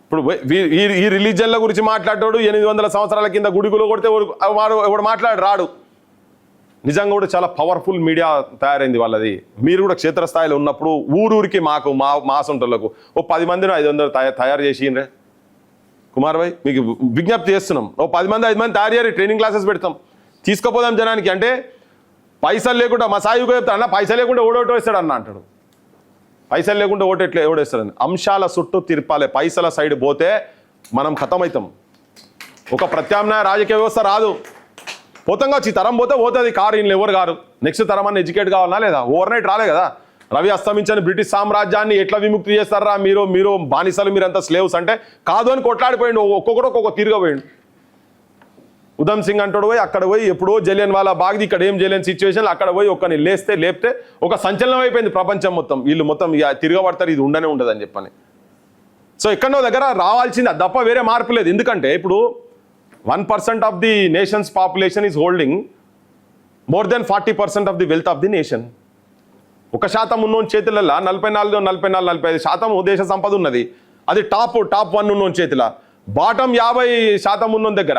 ఇప్పుడు ఈ రిలీజియన్ల గురించి మాట్లాడాడు, 800 సంవత్సరాల కింద గుడి కూలగొడితే వాడు మాట్లాడు రాడు. నిజంగా కూడా చాలా పవర్ఫుల్ మీడియా తయారైంది వాళ్ళది. మీరు కూడా క్షేత్రస్థాయిలో ఉన్నప్పుడు ఊరూరికి మా సొంటలకు 10 మందిని 500 తయారు చేసిండ్రే కుమార్ భాయ్, మీకు విజ్ఞప్తి చేస్తున్నాం. 10 మంది 5 మంది తయారు చేయాలి, ట్రైనింగ్ క్లాసెస్ పెడతాం, తీసుకుపోదాం జనానికి. అంటే పైసలు లేకుండా మా సాయిగా చెప్తాడు అన్న, పైసలు లేకుండా ఓడోటో వేస్తాడు అన్న అంటాడు. పైసలు లేకుండా ఓడేస్తాడని అంశాల చుట్టూ తిరపాలి. పైసల సైడ్ పోతే మనం ఖతమవుతాం. ఒక ప్రత్యామ్నాయ రాజకీయ వ్యవస్థ రాదు. పోతంగా ఈ తరం పోతుంది. కారు ఈయనలు ఎవరు కారు, నెక్స్ట్ తరం అన్న ఎడ్యుకేట్ కావాలన్నా లేదా? ఓవర్ నైట్ రాలే కదా. రవి అస్తమించని బ్రిటిష్ సామ్రాజ్యాన్ని ఎట్లా విముక్తి చేస్తారా మీరు బానిసలు, మీరంతా స్లేవ్స్ అంటే కాదు అని కొట్లాడిపోయిండు. ఒక్కొక్కడు ఒక్కొక్క తీరుగా పోయిండు. ఉధమ్ సింగ్ అంటాడు పోయి అక్కడ పోయి ఎప్పుడో జలియన్ వాలా బాగ్ది, ఇక్కడ ఏం జలియన్ సిచ్యువేషన్, అక్కడ పోయి ఒక్కని లేపితే ఒక సంచలనం అయిపోయింది ప్రపంచం మొత్తం. వీళ్ళు మొత్తం ఇక తిరగబడతారు, ఇది ఉండనే ఉండదు అని చెప్పని. సో ఎక్కడో దగ్గర రావాల్సింది తప్ప వేరే మార్పు లేదు. ఎందుకంటే ఇప్పుడు 1% of the nations population is holding more than 40% of the wealth of the nation. 1% ఉన్నోని చేతులలో 44-45% దేశ సంపద ఉన్నది. అది టాప్ 1 ఉన్నోని చేతిలో. బాటం 50% ఉన్న దగ్గర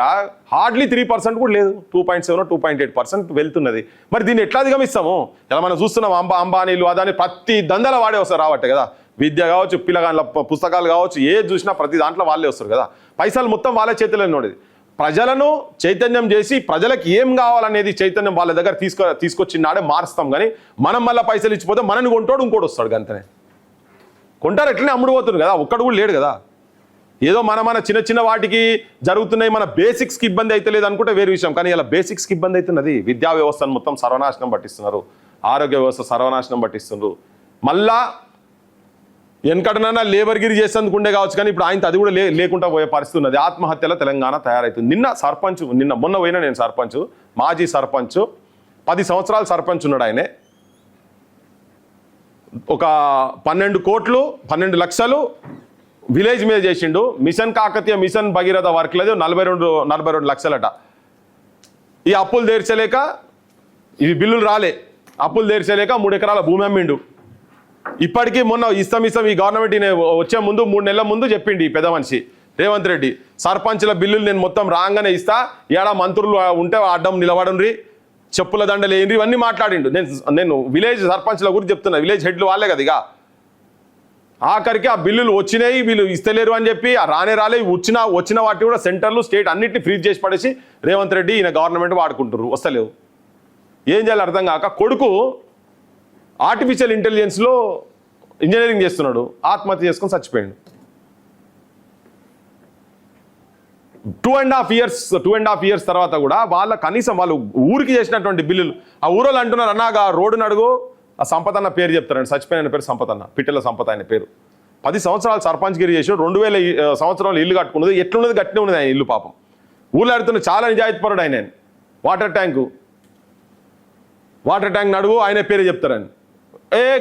హార్డ్లీ 3% కూడా లేదు. 2.7-2.8% వెళ్తున్నది. మరి దీన్ని ఎట్లా అధిగమిస్తాము? ఇలా మనం చూస్తున్నాం, అంబానీలు అదాని ప్రతి దందల వాడే వస్తారు రావట్టే కదా. విద్య కావచ్చు, పిల్లగాళ్ళ పుస్తకాలు కావచ్చు, ఏది చూసినా ప్రతి దాంట్లో వాళ్ళే వస్తారు కదా. పైసలు మొత్తం వాళ్ళ చేతిలో ఉన్నది. ప్రజలను చైతన్యం చేసి ప్రజలకు ఏం కావాలనేది చైతన్యం వాళ్ళ దగ్గర తీసుకొచ్చినాడే మారుస్తాం. కానీ మనం మళ్ళీ పైసలు ఇచ్చిపోతే మనని కొంటాడు, ఇంకోటి వస్తాడు, అంతనే కొంటారు. ఎట్లనే అమ్ముడు పోతుంది కదా, ఒక్కడు కూడా లేడు కదా. ఏదో మన చిన్న వాటికి జరుగుతున్నాయి, మన బేసిక్స్కి ఇబ్బంది అయితే లేదు అనుకుంటే వేరే విషయం. కానీ ఇలా బేసిక్స్కి ఇబ్బంది అవుతున్నది. విద్యా వ్యవస్థను మొత్తం సర్వనాశనం పట్టిస్తున్నారు, ఆరోగ్య వ్యవస్థ సర్వనాశనం పట్టిస్తున్నారు. మళ్ళా వెనకటనైనా లేబర్ గిరి చేసేందుకు ఉండే కావచ్చు, కానీ ఇప్పుడు ఆయన అది కూడా లేకుండా పోయే పరిస్థితి ఉన్నది. ఆత్మహత్యలో తెలంగాణ తయారవుతుంది. మొన్న పోయినా నేను సర్పంచ్, మాజీ సర్పంచ్, 10 సంవత్సరాలు సర్పంచ్ ఉన్నాడు. ఆయనే ఒక 12 లక్షలు విలేజ్ మీద చేసిండు. Mission Kakatiya, mission Bhagiratha work లేదు, 42 లక్షలట. ఈ అప్పులు తీర్చలేక ఇవి బిల్లులు రాలే. అప్పులు తీర్చలేక 3 ఎకరాల భూమి అమ్మిండు. ఇప్పటికీ మొన్న ఇస్తాం ఈ గవర్నమెంట్ వచ్చే ముందు 3 నెలల ముందు చెప్పిండి ఈ పెద్ద మనిషి రేవంత్ రెడ్డి, సర్పంచ్ల బిల్లులు నేను మొత్తం రాగానే ఇస్తా, ఏడా మంత్రులు ఉంటే అడ్డం నిలబడండి, చెప్పుల దండలు ఏంటి, ఇవన్నీ మాట్లాడిండు. నేను విలేజ్ సర్పంచ్ల గురించి చెప్తున్నా, విలేజ్ హెడ్లు వాళ్ళే కదా. ఇక ఆఖరికి ఆ బిల్లులు వచ్చినాయి, వీళ్ళు ఇస్తలేరు అని చెప్పి రాలే. వచ్చిన వాటి కూడా సెంటర్లు స్టేట్ అన్నింటినీ ఫ్రీజ్ చేసి పడేసి రేవంత్ రెడ్డి ఈయన గవర్నమెంట్ వాడుకుంటారు. వస్తలేవు, ఏం చేయాలి అర్థం కాక కొడుకు ఆర్టిఫిషియల్ ఇంటెలిజెన్స్లో ఇంజనీరింగ్ చేస్తున్నాడు, ఆత్మహత్య చేసుకొని చచ్చిపోయాడు. 2.5 years తర్వాత కూడా వాళ్ళ కనీసం వాళ్ళు ఊరికి చేసినటువంటి బిల్లులు, ఆ ఊరోళ్ళు అంటున్నారు అన్నాగా రోడ్డు నడుగు ఆ సంపత్ అన్న పేరు చెప్తారండి, చచ్చిపోయిన పేరు సంపత్ అన్న, పిట్టెల సంపత్ ఆయన పేరు. 10 సంవత్సరాలు సర్పంచ్గిరి చేసి 2000 సంవత్సరాలు ఇల్లు కట్టుకున్నది, ఎట్లున్నది గట్టినే ఉన్నది ఆయన ఇల్లు. పాపం ఊళ్ళో ఆడుతున్న చాలా నిజాయితీపరుడు ఆయన. వాటర్ ట్యాంక్ నడుగు ఆయన పేరు చెప్తారని.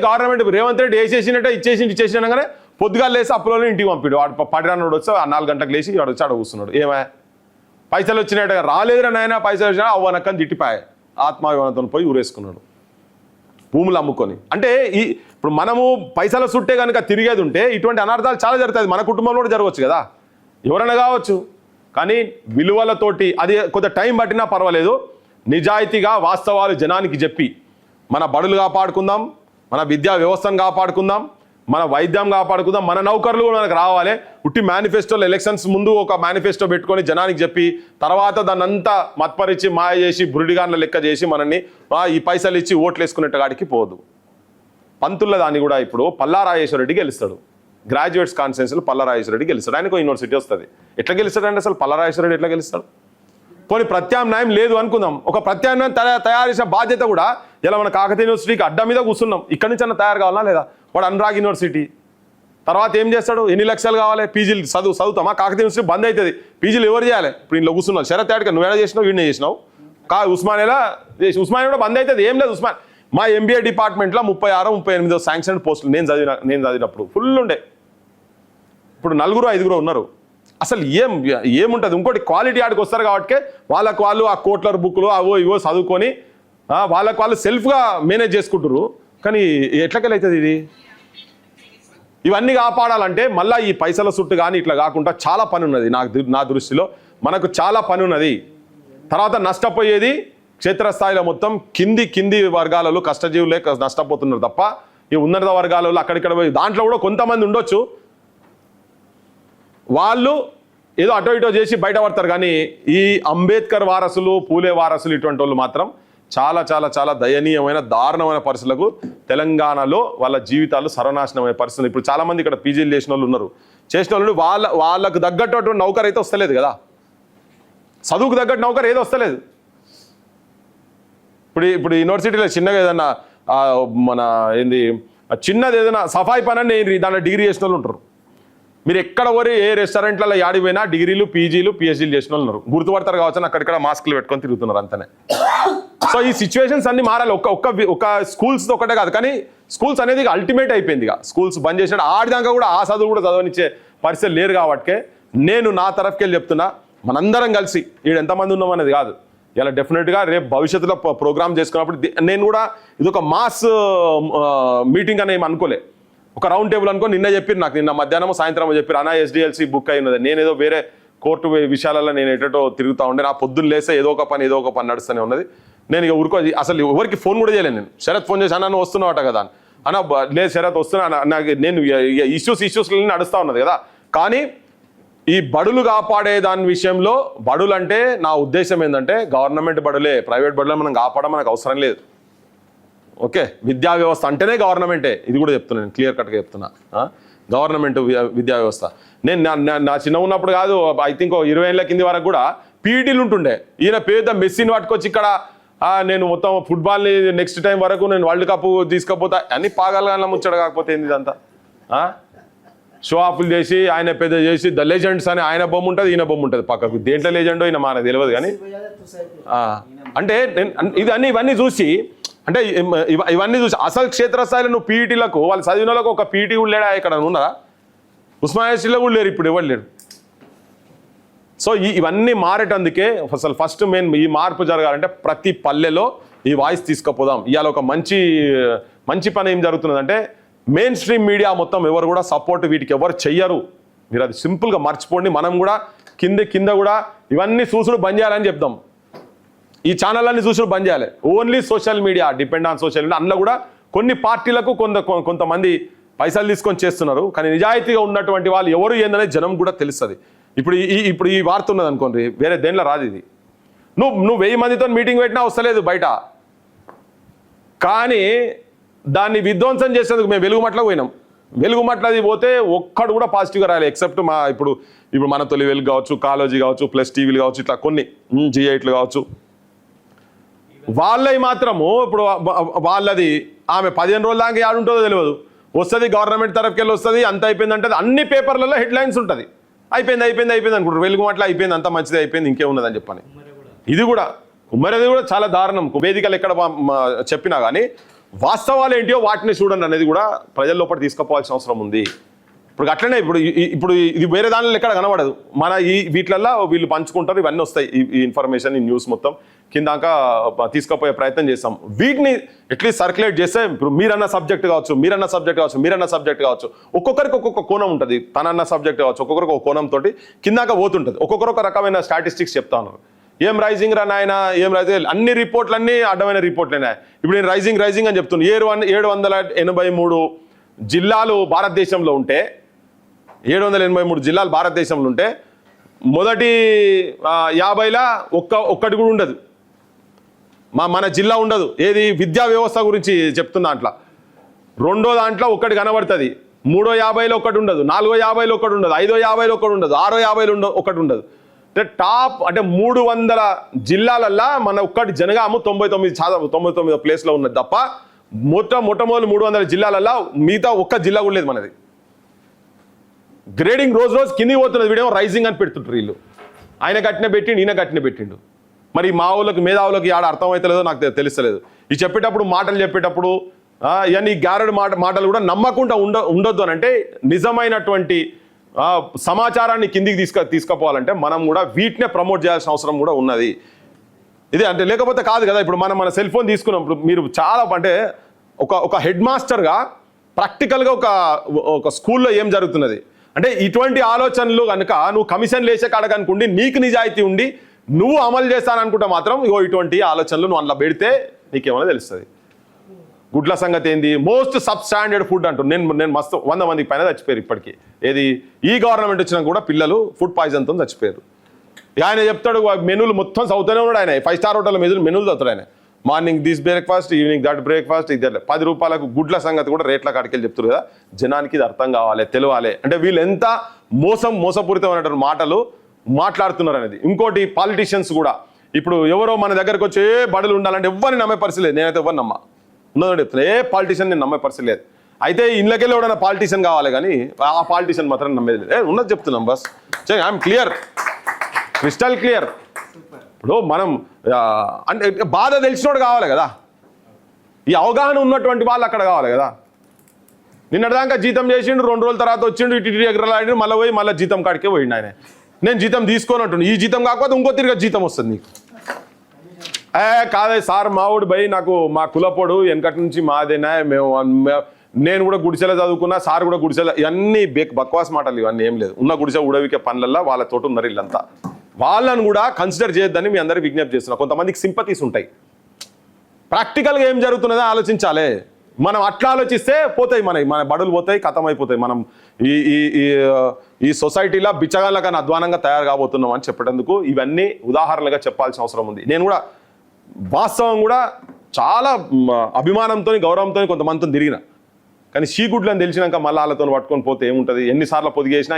గవర్నమెంట్ రేవంత్ రెడ్డి వేసేసినట్టే ఇచ్చేసిన కానీ పొద్దుగాలు లేసి అప్పులో ఇంటికి పంపిడు. వాడు పడిరాన్నోడు వచ్చి 4 గంటలకు లేచి వాడు వచ్చి ఆడ కూర్చున్నాడు. పైసలు వచ్చినట్టుగా రాలేదురా నాయన, పైసలు వచ్చినా అవ్వనక్కని తిట్టిపాయ ఆత్మాభిమానంతో పోయి ఊరేసుకున్నాడు భూములు అమ్ముకొని. అంటే ఇప్పుడు మనము పైసల చుట్టే కనుక తిరిగేది ఉంటే ఇటువంటి అనర్థాలు చాలా జరుగుతాయి. మన కుటుంబంలో కూడా జరగవచ్చు కదా, ఎవరైనా కావచ్చు. కానీ విలువలతోటి అది కొంత టైం పట్టినా పర్వాలేదు, నిజాయితీగా వాస్తవాలు జనానికి చెప్పి మన బడులు కాపాడుకుందాం, మన విద్యా వ్యవస్థను కాపాడుకుందాం, మన వైద్యం కాపాడుకుందాం, మన నౌకర్లు కూడా మనకు రావాలి. ఉట్టి మేనిఫెస్టోలో ఎలక్షన్స్ ముందు ఒక మేనిఫెస్టో పెట్టుకొని జనానికి చెప్పి తర్వాత దాన్ని అంతా మత్పరిచి మాయ చేసి బురుడిగాన్ల లెక్క చేసి మనల్ని ఈ పైసలు ఇచ్చి ఓట్లు వేసుకునేట్టు కాడికి పోదు. పంతుల దాన్ని కూడా ఇప్పుడు పల్లారాజేశ్వరరెడ్డి గెలుస్తాడు, గ్రాడ్యుయేట్స్ కాన్స్టిట్యున్సీలో పల్లారాజేశ్వరరెడ్డి గెలుస్తాడు. ఆయనకు యూనివర్సిటీ వస్తుంది. ఎట్లా గెలుస్తాడండి అసలు పల్లారాజేశ్వరరెడ్డి ఎట్లా గెలుస్తాడు? పోనీ ప్రత్యామ్నాయం లేదు అనుకుందాం, ఒక ప్రత్యామ్నాయం తయారు చేసిన బాధ్యత కూడా ఇలా మన కాకతీయ యూనివర్సిటీకి అడ్డ మీద కూర్చున్నాం, ఇక్కడి నుంచి అన్న తయారు కావాలా లేదా? వాడు అనురాగ్ యూనివర్సిటీ తర్వాత ఏం చేస్తాడు? ఎన్ని లక్షలు కావాలి? పీజీలు చదువుతామా? కాకతీయ యూనివర్సిటీ బంద్ అవుతుంది, పీజీలు ఎవరు చేయాలి? ఇప్పుడు ఇంట్లో కూర్చున్నావు శరత్ యాడ్గా నువ్వు ఎలా చేసినావు, వీడినే చేసినావు. ఉస్మానియాలో చేసి ఉస్మానియా కూడా బంద్ అవుతుంది, ఏం లేదు. మా ఎంబీఏ డిపార్ట్మెంట్లో 36-38 శాంక్షన్ పోస్టులు నేను చదివినప్పుడు ఫుల్ ఉండే. ఇప్పుడు 4-5 ఉన్నారు. అసలు ఏముంటుంది? ఇంకోటి క్వాలిటీ ఆడికి వస్తారు కాబట్టి వాళ్ళకు వాళ్ళు ఆ కోట్లర్ బుక్లు అవో ఇవో చదువుకొని వాళ్ళకు వాళ్ళు సెల్ఫ్గా మేనేజ్ చేసుకుంటారు. కానీ ఎట్లకెళ్ళవుతుంది ఇది? ఇవన్నీ కాపాడాలంటే మళ్ళీ ఈ పైసల చుట్టూ కానీ ఇట్లా కాకుండా చాలా పని ఉన్నది. నా దృష్టిలో మనకు చాలా పని ఉన్నది. తర్వాత నష్టపోయేది క్షేత్రస్థాయిలో మొత్తం కింది వర్గాలలో కష్టజీవులే నష్టపోతున్నారు తప్ప ఈ ఉన్నత వర్గాలలో అక్కడిక్కడ పోయి దాంట్లో కూడా కొంతమంది ఉండొచ్చు, వాళ్ళు ఏదో అటో ఇటో చేసి బయట పడతారు. కానీ ఈ అంబేద్కర్ వారసులు, పూలే వారసులు ఇటువంటి వాళ్ళు మాత్రం చాలా చాలా చాలా దయనీయమైన దారుణమైన పరిస్థితులకు తెలంగాణలో వాళ్ళ జీవితాలు సర్వనాశనమైన పరిస్థితులు. ఇప్పుడు చాలామంది ఇక్కడ పీజీలు చేసిన వాళ్ళు ఉన్నారు. చేసిన వాళ్ళు వాళ్ళకు తగ్గట్టు నౌకర్ అయితే వస్తలేదు కదా, చదువుకు తగ్గట్టు నౌకర్ ఏదో వస్తలేదు. ఇప్పుడు యూనివర్సిటీలో చిన్నగా ఏదన్నా మన చిన్నది ఏదైనా సఫాయి పని అని దాంట్లో డిగ్రీ చేసిన వాళ్ళు ఉంటారు. మీరు ఎక్కడ పోయి ఏ రెస్టారెంట్లలో ఆడిపోయినా డిగ్రీలు, పీజీలు, పిహెచ్డీలు చేసిన వాళ్ళు ఉన్నారు. గుర్తుపడతారు కావచ్చు, అక్కడిక్కడ మాస్కులు పెట్టుకొని తిరుగుతున్నారు అంతనే. సో ఈ సిచ్యువేషన్స్ అన్ని మారాలి. ఒక స్కూల్స్ ఒకటే కాదు, కానీ స్కూల్స్ అనేది అల్టిమేట్ అయిపోయింది. స్కూల్స్ బంద్ చేసినట్టు ఆడిదాకా కూడా ఆ చదువు కూడా చదవనిచ్చే పరిస్థితి లేరు. కాబట్టి నేను నా తరఫుకెళ్ళి చెప్తున్నా, మనందరం కలిసి ఈడ ఎంతమంది ఉన్నాం అనేది కాదు, ఇలా డెఫినెట్గా రేపు భవిష్యత్తులో ప్రోగ్రామ్ చేసుకున్నప్పుడు నేను కూడా ఇదొక మాస్ మీటింగ్ అని ఏమి అనుకోలే, ఒక రౌండ్ టేబుల్ అనుకో. నిన్న చెప్పారు నాకు, నిన్న మధ్యాహ్నం సాయంత్రం చెప్పారు అన్నా SDLC బుక్ అయినది. నేనేదో వేరే కోర్టు విషయాలలో నేను ఎటో తిరుగుతూ ఉండే, నా పొద్దున్న లేస్తే ఏదో ఒక పని నడుస్తూనే ఉన్నది. నేను ఇక ఊరుకో, అసలు ఎవరికి ఫోన్ కూడా చేయలేను. నేను శరత్ ఫోన్ చేసి అన్న వస్తున్నావట కదా అన్న, లేదు శరత్ వస్తున్నా, నాకు నేను ఇష్యూస్ నడుస్తూ ఉన్నది కదా. కానీ ఈ బడులు కాపాడే దాని విషయంలో బడులు అంటే నా ఉద్దేశం ఏంటంటే గవర్నమెంట్ బడులే, ప్రైవేట్ బడులే మనం కాపాడడం మనకు అవసరం లేదు. ఓకే, విద్యా వ్యవస్థ అంటేనే గవర్నమెంటే, ఇది కూడా చెప్తున్నాను, నేను క్లియర్ కట్గా చెప్తున్నా. గవర్నమెంట్ విద్యా వ్యవస్థ నేను నా చిన్న ఉన్నప్పుడు కాదు, ఐ థింక్ 20 ఏళ్ళ కింది వరకు కూడా పీఈటీలు ఉంటుండే. ఈయన పేద మెస్సీని పట్టుకొచ్చి ఇక్కడ నేను మొత్తం ఫుట్బాల్ని నెక్స్ట్ టైం వరకు నేను వరల్డ్ కప్ తీసుకపోతా అన్ని పాగాల ముచ్చట. కాకపోతే ఏంది ఇదంతా షో ఆఫ్లు చేసి ఆయన పెద్ద చేసి ద లెజెండ్స్ అని ఆయన బొమ్మ ఉంటుంది, ఈయన బొమ్మ ఉంటుంది పక్కకు. దేంట్లో లెజెండో ఈయన మనకు తెలియదు. కానీ అంటే ఇవన్నీ చూసి అంటే ఇవన్నీ చూసి అసలు క్షేత్రస్థాయిలో నువ్వు పీఈటీలకు వాళ్ళు చదివిన వాళ్ళకు ఒక పీఈటీ కూడా లేడా ఇక్కడ ఉన్నదా? ఉస్మానియాలో కూడా లేరు, ఇప్పుడు ఎవరు లేరు. సో ఇవన్నీ మారేటందుకే అసలు ఫస్ట్ మెయిన్ ఈ మార్పు జరగాలంటే ప్రతి పల్లెలో ఈ వాయిస్ తీసుకుపోదాం. ఇవాళ ఒక మంచి పని ఏం జరుగుతున్నదంటే మెయిన్ స్ట్రీమ్ మీడియా మొత్తం ఎవరు కూడా సపోర్ట్ వీటికి ఎవరు చెయ్యరు. మీరు అది సింపుల్గా మర్చిపోండి. మనం కూడా కింద కూడా ఇవన్నీ చూసుడు బంద్ చేయాలని చెప్తాం. ఈ ఛానళ్ళన్నీ చూసుడు బంద్ చేయాలి. Only social media, depend on social media. అందులో కూడా కొన్ని పార్టీలకు కొంతమంది పైసలు తీసుకొని చేస్తున్నారు. కానీ నిజాయితీగా ఉన్నటువంటి వాళ్ళు ఎవరు ఏందనేది జనం కూడా తెలుస్తుంది. ఇప్పుడు ఈ వార్త ఉన్నది అనుకోండి, వేరే దేనిలో రాదు ఇది. నువ్వు 1000 మందితో మీటింగ్ పెట్టినా వస్తలేదు బయట. కానీ దాన్ని విధ్వంసం చేసేందుకు మేము వెలుగుమట్లకు పోయినాం. వెలుగుమట్లది పోతే ఒక్కడు కూడా పాజిటివ్గా రాలేదు. ఎక్సెప్ట్ ఇప్పుడు మన తొలి వెలుగు కావచ్చు, కాలేజీ కావచ్చు, ప్లస్ టీవీలు కావచ్చు, ఇట్లా కొన్ని G8లు కావచ్చు. వాళ్ళవి మాత్రము ఇప్పుడు వాళ్ళది ఆమె 15 రోజుల దాకా ఆడుంటుందో తెలియదు. వస్తుంది గవర్నమెంట్ తరఫుకెళ్ళి వస్తుంది, అంత అయిపోయింది అంటే అన్ని పేపర్లలో హెడ్లైన్స్ ఉంటుంది. అయిపోయింది అనుకుంటారు. వెలుగుమట్ల అయిపోయింది, అంత మంచిది అయిపోయింది, ఇంకేమున్నదని చెప్పని. ఇది కూడా కుమ్మరిది కూడా చాలా దారుణం. వేదికలు ఎక్కడ చెప్పినా కానీ వాస్తవాలు ఏంటియో వాటిని చూడండి అనేది కూడా ప్రజల లోపల తీసుకుపోవాల్సిన అవసరం ఉంది. ఇప్పుడు అట్లనే ఇప్పుడు ఇది వేరే దానిలో ఎక్కడ కనబడదు. మన వీటిలల్లో వీళ్ళు పంచుకుంటారు, ఇవన్నీ వస్తాయి. ఈ ఇన్ఫర్మేషన్, ఈ న్యూస్ మొత్తం కిందాక తీసుకుపోయే ప్రయత్నం చేస్తాం. వీటిని ఎట్లీస్ట్ సర్క్యులేట్ చేస్తే ఇప్పుడు మీరన్న సబ్జెక్ట్ కావచ్చు, ఒక్కొక్కరికి ఒక్కొక్క కోణం ఉంటుంది. తనన్న సబ్జెక్ట్ కావచ్చు, ఒక్కొక్కరికి ఒక కోణంతో కిందాక పోతుంటుంది. ఒక్కొక్కరు ఒక రకమైన స్టాటిస్టిక్స్ చెప్తా ఉన్నారు. ఏం రైజింగ్ రా నాయన, ఏం రైజింగ్, అన్ని రిపోర్ట్లన్నీ అడ్డమైన రిపోర్ట్లేనా. ఇప్పుడు నేను రైజింగ్ అని చెప్తున్నాను. 783 జిల్లాలు భారతదేశంలో ఉంటే 783 జిల్లాలు భారతదేశంలో ఉంటే మొదటి 50లా ఒక్కటి కూడా ఉండదు. మన జిల్లా ఉండదు. ఏది విద్యా వ్యవస్థ గురించి చెప్తున్నా. అట్లా రెండో దాంట్లో ఒక్కటి కనబడుతుంది, 350లో ఒకటి ఉండదు, 450లో ఒకటి ఉండదు, 550లో ఒకటి ఉండదు, 650లో ఒకటి ఉండదు. అంటే టాప్ అంటే 300 జిల్లాలల్లా మన ఒక్కటి జనగాము 99 ప్లేస్లో ఉన్నది తప్ప మొట్టమొదటి 300 జిల్లాలల్లా మిగతా ఒక్క జిల్లా కూడా లేదు మనది. గ్రేడింగ్ రోజు కిందికి పోతున్నది. వీడేమో రైజింగ్ అని పెడుతుంటారు వీళ్ళు. ఆయన గట్టిన పెట్టిండు, ఈయన గట్టిన పెట్టిండు. మరి మా ఊళ్ళకి మేధావులకి ఆడ అర్థమవుతలేదో నాకు తెలుస్తలేదు. ఈ మాటలు చెప్పేటప్పుడు ఇవన్నీ గ్యారెడ్ మాటలు కూడా నమ్మకుండా ఉండొద్దు అని అంటే నిజమైనటువంటి సమాచారాన్ని కిందికి తీసుకుపోవాలంటే మనం కూడా వీటినే ప్రమోట్ చేయాల్సిన అవసరం కూడా ఉన్నది. ఇదే అంటే లేకపోతే కాదు కదా. ఇప్పుడు మన సెల్ ఫోన్ తీసుకున్నప్పుడు మీరు చాలా అంటే ఒక హెడ్ మాస్టర్గా ప్రాక్టికల్గా ఒక స్కూల్లో ఏం జరుగుతున్నది అంటే ఇటువంటి ఆలోచనలు కనుక నువ్వు కమిషన్ లేచే కాడకనుకుండి నీకు నిజాయితీ ఉండి నువ్వు అమలు చేస్తాననుకుంటే మాత్రం ఇటువంటి ఆలోచనలు నువ్వు అందులో పెడితే నీకేమైనా తెలుస్తుంది. గుడ్ల సంగతి ఏంది, మోస్ట్ సబ్ స్టాండర్డ్ ఫుడ్ అంటూ నేను మస్తు 100 మందికి పైన చచ్చిపోయారు ఇప్పటికీ. ఏది ఈ గవర్నమెంట్ వచ్చినా కూడా పిల్లలు ఫుడ్ పాయిజన్తో చచ్చిపోయారు. ఆయన చెప్తాడు మెనూలు మొత్తం చదువుతూనే ఉన్నాడు. ఆయన 5 స్టార్ హోటల్ మెనూలు చదువుతాడు ఆయన. Morning this breakfast, evening that breakfast, ఇది 10 రూపాయలకు గుడ్ల సంగతి కూడా రేట్ల కాడికెళ్ళి చెప్తారు కదా. జనానికి ఇది అర్థం కావాలి, తెలియాలి. అంటే వీళ్ళు ఎంత మోసపూరితమైనటువంటి మాటలు మాట్లాడుతున్నారు అనేది. ఇంకోటి పాలిటీషియన్స్ కూడా ఇప్పుడు ఎవరో మన దగ్గరకు వచ్చి బడులు ఉండాలంటే ఎవరిని నమ్మే పరిస్థితి లేదు. నేనైతే ఎవరిని నమ్మా ఉన్నదో చెప్తున్నా. పాలిటీషియన్ నేను నమ్మే పరిస్థితి లేదు. అయితే ఇళ్ళకెళ్ళి ఎవడైనా పాలిటీషియన్ కావాలి కానీ ఆ పాలిటీషియన్ మాత్రం నమ్మేది లేదు. ఉన్నది చెప్తున్నాం bus. I'm clear, crystal clear. ఇప్పుడు మనం అంటే బాధ తెలిసినోడు కావాలి కదా, ఈ అవగాహన ఉన్నటువంటి వాళ్ళు అక్కడ కావాలి కదా. నిన్నటిదాకా జీతం చేసిండు, 2 రోజుల తర్వాత వచ్చిండు, ఇటు ఎగరలాడి మళ్ళీ పోయి మళ్ళీ జీతం కాడికే పోయిండు ఆయన. నేను జీతం తీసుకోనట్టు ఈ జీతం కాకపోతే ఇంకో తిరిగి జీతం వస్తుంది నీకు. కాదే సార్ మావుడు భయ్, నాకు మా కులపోడు వెనకటి నుంచి మాదేనా, నేను కూడా గుడిసెలో చదువుకున్నా, సార్ కూడా గుడిసెలో. ఇవన్నీ బక్వాస్ మాటలు, ఇవన్నీ ఏం లేదు. ఉన్న గుడిసె ఉడవికే పనులల్లో వాళ్ళతోటి ఉన్నారు వీళ్ళంతా. వాళ్ళను కూడా కన్సిడర్ చేయొద్దని మీ అందరికీ విజ్ఞప్తి చేస్తున్నా. కొంతమందికి సింపతీస్ ఉంటాయి. ప్రాక్టికల్గా ఏం జరుగుతున్నదో ఆలోచించాలి. మనం అట్లా ఆలోచిస్తే పోతాయి మన బడులు పోతాయి, కథం అయిపోతాయి. మనం ఈ సొసైటీలో బిచ్చగాళ్ళ కన్నా అధ్వానంగా తయారు కాబోతున్నాం అని చెప్పేందుకు ఇవన్నీ ఉదాహరణలుగా చెప్పాల్సిన అవసరం ఉంది. నేను కూడా వాస్తవం కూడా చాలా అభిమానంతో గౌరవంతో కొంతమందితో తిరిగిన. కానీ షీగుడ్లను తెలిసినాక మళ్ళీ వాళ్ళతో పట్టుకొని పోతే ఏముంటుంది. ఎన్నిసార్లు పొదిగేసినా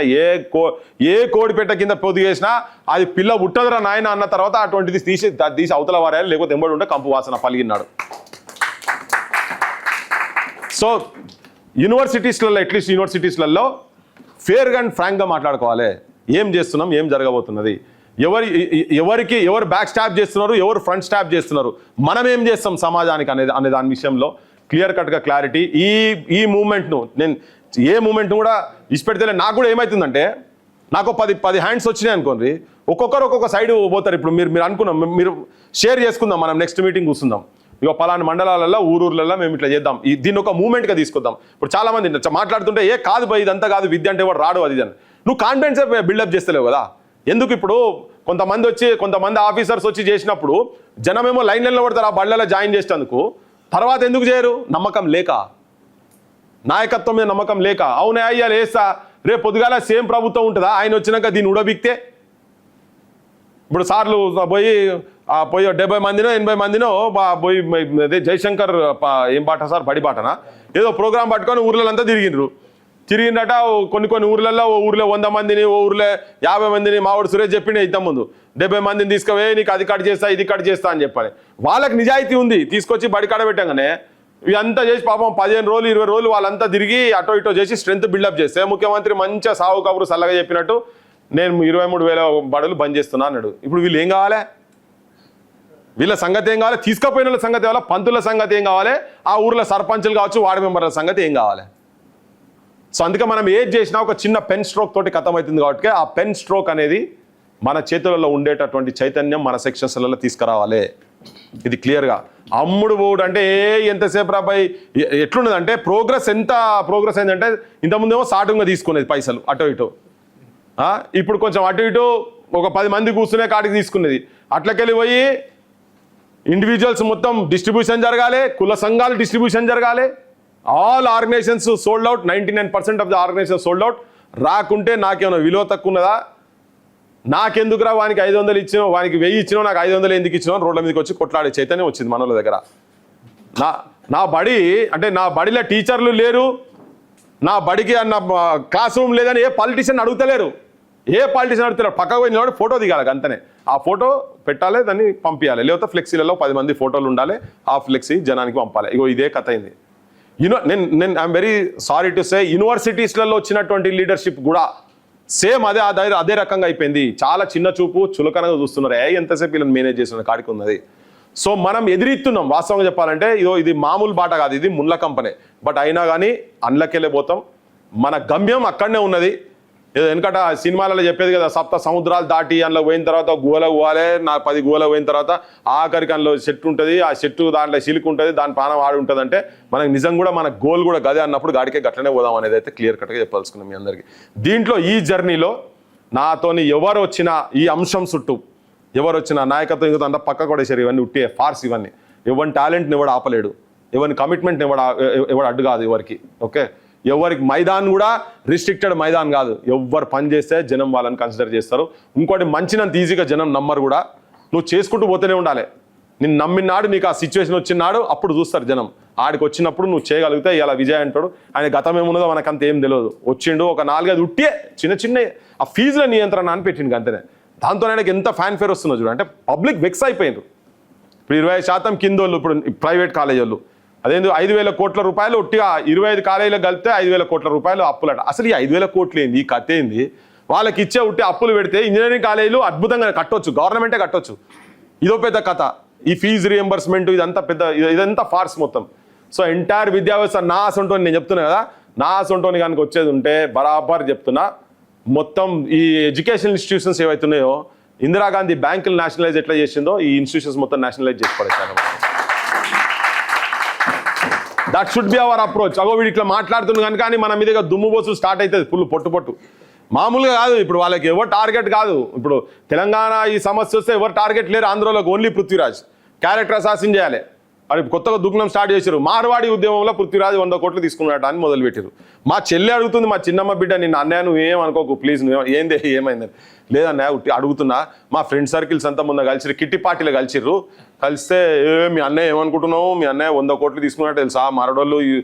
ఏ కోడిపెట్ట కింద పొదిగేసినా అది పిల్ల పుట్టదురా నాయన అన్న తర్వాత అటువంటిది తీసి అవతల వారాలి, లేకపోతే ఎంబడి ఉంటే కంపు వాసన పలిగినాడు. సో యూనివర్సిటీస్లలో అట్లీస్ట్ యూనివర్సిటీస్లలో ఫేర్గా అండ్ ఫ్రాంక్గా మాట్లాడుకోవాలి. ఏం చేస్తున్నాం, ఏం జరగబోతున్నది, ఎవరు బ్యాక్ స్టాప్ చేస్తున్నారు, ఎవరు ఫ్రంట్ స్టాప్ చేస్తున్నారు, మనం ఏం చేస్తాం సమాజానికి అనే దాని విషయంలో క్లియర్ కట్గా క్లారిటీ. ఈ మూమెంట్ను నేను ఏ మూమెంట్ను కూడా ఇష్టపెడితే నాకు కూడా ఏమవుతుందంటే నాకు 10 హ్యాండ్స్ వచ్చినాయి అనుకోండి, ఒక్కొక్కరు ఒక్కొక్క సైడ్ పోతారు. ఇప్పుడు మీరు అనుకున్నాం, మీరు షేర్ చేసుకుందాం, మనం నెక్స్ట్ మీటింగ్ కూర్చుందాం. ఇక పలానా మండలాలలో ఊరూర్లలో మేము ఇట్లా చేద్దాం, దీన్ని ఒక మూమెంట్గా తీసుకొద్దాం. ఇప్పుడు చాలా మంది మాట్లాడుతుంటే కాదు భయ్ ఇదంతా కాదు, విద్య అంటే వాడు రాడు అది అని. నువ్వు కాన్ఫిడెన్స్ బిల్డప్ చేస్తలేవు కదా. ఎందుకు ఇప్పుడు కొంతమంది ఆఫీసర్స్ వచ్చి చేసినప్పుడు జనమేమో లైన్లలో పడతారు ఆ బళ్ళలో జాయిన్ చేసేందుకు, తర్వాత ఎందుకు చేయరు? నమ్మకం లేక, నాయకత్వం మీద నమ్మకం లేక. అవునే అయ్యాలి వేస్తా, రేపు పొద్దుగాల సేమ్ ప్రభుత్వం ఉంటుందా, ఆయన వచ్చినాక దీన్ని ఉడబిక్తే? ఇప్పుడు సార్లు పోయి 70 మందినో 80 మందినో పోయి అదే జయశంకర్ ఏం బాట సార్, బడి బాటనా ఏదో ప్రోగ్రాం పట్టుకొని ఊర్లంతా తిరిగిందట. కొన్ని ఊర్లలో ఓ ఊర్లో 100 మందిని, ఓ ఊర్లో 50 మందిని. మావాడు సురేష్ చెప్పిండే ఇంత ముందు 70 మందిని తీసుకువే నీకు అది కట్ చేస్తా ఇది కట్ చేస్తా అని చెప్పాలి. వాళ్ళకి నిజాయితీ ఉంది, తీసుకొచ్చి బడి కాడ పెట్టంగానే ఇదంతా చేసి పాపం 15 రోజులు 20 రోజులు వాళ్ళంతా తిరిగి అటో ఇటో చేసి స్ట్రెంత్ బిల్డప్ చేస్తే ముఖ్యమంత్రి మంచిగా సాగు కబురు సల్లగా చెప్పినట్టు నేను 23,000 బడులు బంద్ చేస్తున్నా అన్నాడు. ఇప్పుడు వీళ్ళు ఏం కావాలి? వీళ్ళ సంగతి ఏం కావాలి? తీసుకుపోయిన వాళ్ళ సంగతి కావాలి, పంతుల సంగతి ఏం కావాలి, ఆ ఊర్లో సర్పంచులు కావచ్చు వార్డు మెంబర్ల సంగతి ఏం కావాలి? సో అందుకే మనం ఏది చేసినా ఒక చిన్న పెన్ స్ట్రోక్ తోటి కథం అవుతుంది. కాబట్టి ఆ పెన్ స్ట్రోక్ అనేది మన చేతులలో ఉండేటటువంటి చైతన్యం మన సెక్షన్స్లలో తీసుకురావాలి. ఇది క్లియర్గా. అమ్ముడు పోడు అంటే ఎంతసేపు రాబాయి ఎట్లున్నదంటే ప్రోగ్రెస్ అయిందంటే ఇంతకుముందేమో సాటుగా తీసుకునేది పైసలు అటో ఇటో, ఇప్పుడు కొంచెం అటు ఇటు ఒక 10 మంది కూర్చునే కాడికి తీసుకునేది. అట్లకెళ్ళి పోయి ఇండివిజువల్స్ మొత్తం డిస్ట్రిబ్యూషన్ జరగాలి, కుల సంఘాలు డిస్ట్రిబ్యూషన్ జరగాలి. All organizations sold out, 99% of the organization sold out. రాకుంటే నాకేమైనా విలువ తక్కువ ఉన్నదా? నాకెందుకురా వానికి 500 ఇచ్చినావు, వానికి 1000 ఇచ్చినావు, నాకు 500 ఎందుకు ఇచ్చినావు? రోడ్ల మీదకి వచ్చి కొట్లాడే చైతన్యం వచ్చింది మనోళ్ళ దగ్గర. నా బడి అంటే నా బడిలో టీచర్లు లేరు, నా బడికి అన్న క్లాస్ రూమ్ లేదని ఏ పాలిటీషియన్ అడుగుతలేరు. పక్కకు పోయిన ఫోటో దిగాలి అంతనే. ఆ ఫోటో పెట్టాలి, దాన్ని పంపించాలి. లేకపోతే ఫ్లెక్సీలలో 10 మంది ఫోటోలు ఉండాలి, ఆ ఫ్లెక్సీ జనానికి పంపాలి. ఇగో ఇదే కథ అయింది. నేను I'm very sorry to say యూనివర్సిటీస్లలో వచ్చినటువంటి లీడర్షిప్ కూడా సేమ్ అదే రకంగా అయిపోయింది. చాలా చిన్న చూపు చులకనగా చూస్తున్నారు. ఎంతసేపు వీళ్ళని మేనేజ్ చేస్తున్న కాడికి ఉన్నది. సో మనం ఎదిరిస్తున్నాం. వాస్తవంగా చెప్పాలంటే ఇది మామూలు బాట కాదు, ఇది ముళ్ళ కంపనే. బట్ అయినా కానీ అందులోకెళ్ళే పోతాం. మన గమ్యం అక్కడనే ఉన్నది. ఏదో వెనకట సినిమాలలో చెప్పేది కదా, 7 సముద్రాలు దాటి అందులో పోయిన తర్వాత గోల పోవాలి, 10 గోల పోయిన తర్వాత ఆఖరికి అందులో చెట్టు ఉంటుంది, ఆ చెట్టు దాంట్లో చిలుకు ఉంటుంది, దాని ప్రాణం ఆడి ఉంటుంది. అంటే మనకు నిజం కూడా మన గోల్ కూడా గదే అన్నప్పుడు గాడికే గట్లనే పోదాం అనేది అయితే క్లియర్ కట్గా చెప్పాల్సుకున్నాం మీ అందరికీ. దీంట్లో ఈ జర్నీలో నాతోని ఎవరు వచ్చినా ఈ అంశం చుట్టూ ఎవరు వచ్చినా నాయకత్వం ఇంకో అంతా పక్క కొడేసారు. ఇవన్నీ ఉట్టే ఫార్స్, ఇవన్నీ ఎవరి టాలెంట్ని ఎవడు ఆపలేడు, ఎవరి కమిట్మెంట్ని ఎవడు అడ్డు కాదు ఎవరికి. ఓకే, ఎవరికి మైదాన్ కూడా రిస్ట్రిక్టెడ్ మైదాన్ కాదు. ఎవరు పని చేస్తే జనం వాళ్ళని కన్సిడర్ చేస్తారు. ఇంకోటి మంచినంత ఈజీగా జనం నమ్మరు కూడా. నువ్వు చేసుకుంటూ పోతూనే ఉండాలి. నిన్ను నమ్మినాడు, నీకు ఆ సిచ్యువేషన్ వచ్చినాడు, అప్పుడు చూస్తారు జనం. ఆడికి వచ్చినప్పుడు నువ్వు చేయగలిగితే ఇలా విజయ్ అంటాడు. ఆయన గతం ఏమున్నదో మనకంత ఏం తెలియదు. వచ్చిండు ఒక 4-5 ఉట్టే చిన్న ఆ ఫీజుల నియంత్రణ అని పెట్టిండు అంతనే. దాంతో ఆయనకి ఎంత ఫ్యాన్ ఫేర్ వస్తుందో చూడు. అంటే పబ్లిక్ వెక్స్ అయిపోయిండ్రు. ఇప్పుడు 20% కిందోళ్ళు, ఇప్పుడు ప్రైవేట్ కాలేజ్ వాళ్ళు అదేందు 5,000 కోట్ల రూపాయలు ఒట్టిగా 25 కాలేజీలకు కలిపితే 5,000 కోట్ల రూపాయలు అప్పులట. అసలు ఈ 5,000 కోట్లు ఏంది, ఈ కథ ఏంది? వాళ్ళకి ఇచ్చే ఉట్టి అప్పులు పెడితే ఇంజనీరింగ్ కాలేజీలు అద్భుతంగా కట్టొచ్చు, గవర్నమెంటే కట్టొచ్చు. ఇదో పెద్ద కథ. ఈ ఫీజు రియంబర్స్మెంట్ ఇదంతా ఫార్స్ మొత్తం. సో ఎంటైర్ విద్యా వ్యవస్థ నా సొంటోని నేను చెప్తున్నా కదా, నా సొంటోని కనుక వచ్చేది ఉంటే బరాబర్ చెప్తున్నా, మొత్తం ఈ ఎడ్యుకేషన్ ఇన్స్టిట్యూషన్స్ ఏవైతున్నాయో ఇందిరాగాంధీ బ్యాంకులు నేషనలైజ్ ఎట్లా చేసిందో ఈ ఇన్స్టిట్యూషన్స్ మొత్తం నేషనలైజ్ చేసి పడేశారు. That should be our approach. అగో వీడు ఇట్లా మాట్లాడుతున్నాను కనుక కానీ మన మీదుగా దుమ్ము బోసు స్టార్ట్ అవుతుంది ఫుల్ పొట్టు మామూలుగా కాదు. ఇప్పుడు వాళ్ళకి ఎవరు టార్గెట్ కాదు. ఇప్పుడు తెలంగాణ ఈ సమస్య వస్తే ఎవరు టార్గెట్ లేరు. ఆంధ్రలోకి ఓన్లీ పృథ్వీరాజ్ క్యారెక్టర్ అసాసిన్ చేయాలి. అది కొత్తగా దుగ్నం స్టార్ట్ చేశారు. మార్వాడి ఉద్యమంలో పృథ్వీరాజ్ 100 కోట్లు తీసుకున్నట్టు అని మొదలుపెట్టారు. మా చెల్లి అడుగుతుంది, మా చిన్నమ్మ బిడ్డ, నిన్ను అన్నయ్య నువ్వు ఏమనుకోకు ప్లీజ్, నువ్వు ఏంది ఏమైందని. లేదన్నా అడుగుతున్నా, మా ఫ్రెండ్ సర్కిల్స్ అంతా ముందు కలిసిరు, కిట్టి పార్టీలో కలిస్తే మీ అన్నయ్య ఏమనుకుంటున్నావు, మీ అన్నయ్య 100 కోట్లు తీసుకున్నట్టు తెలుసా, మారడోళ్ళు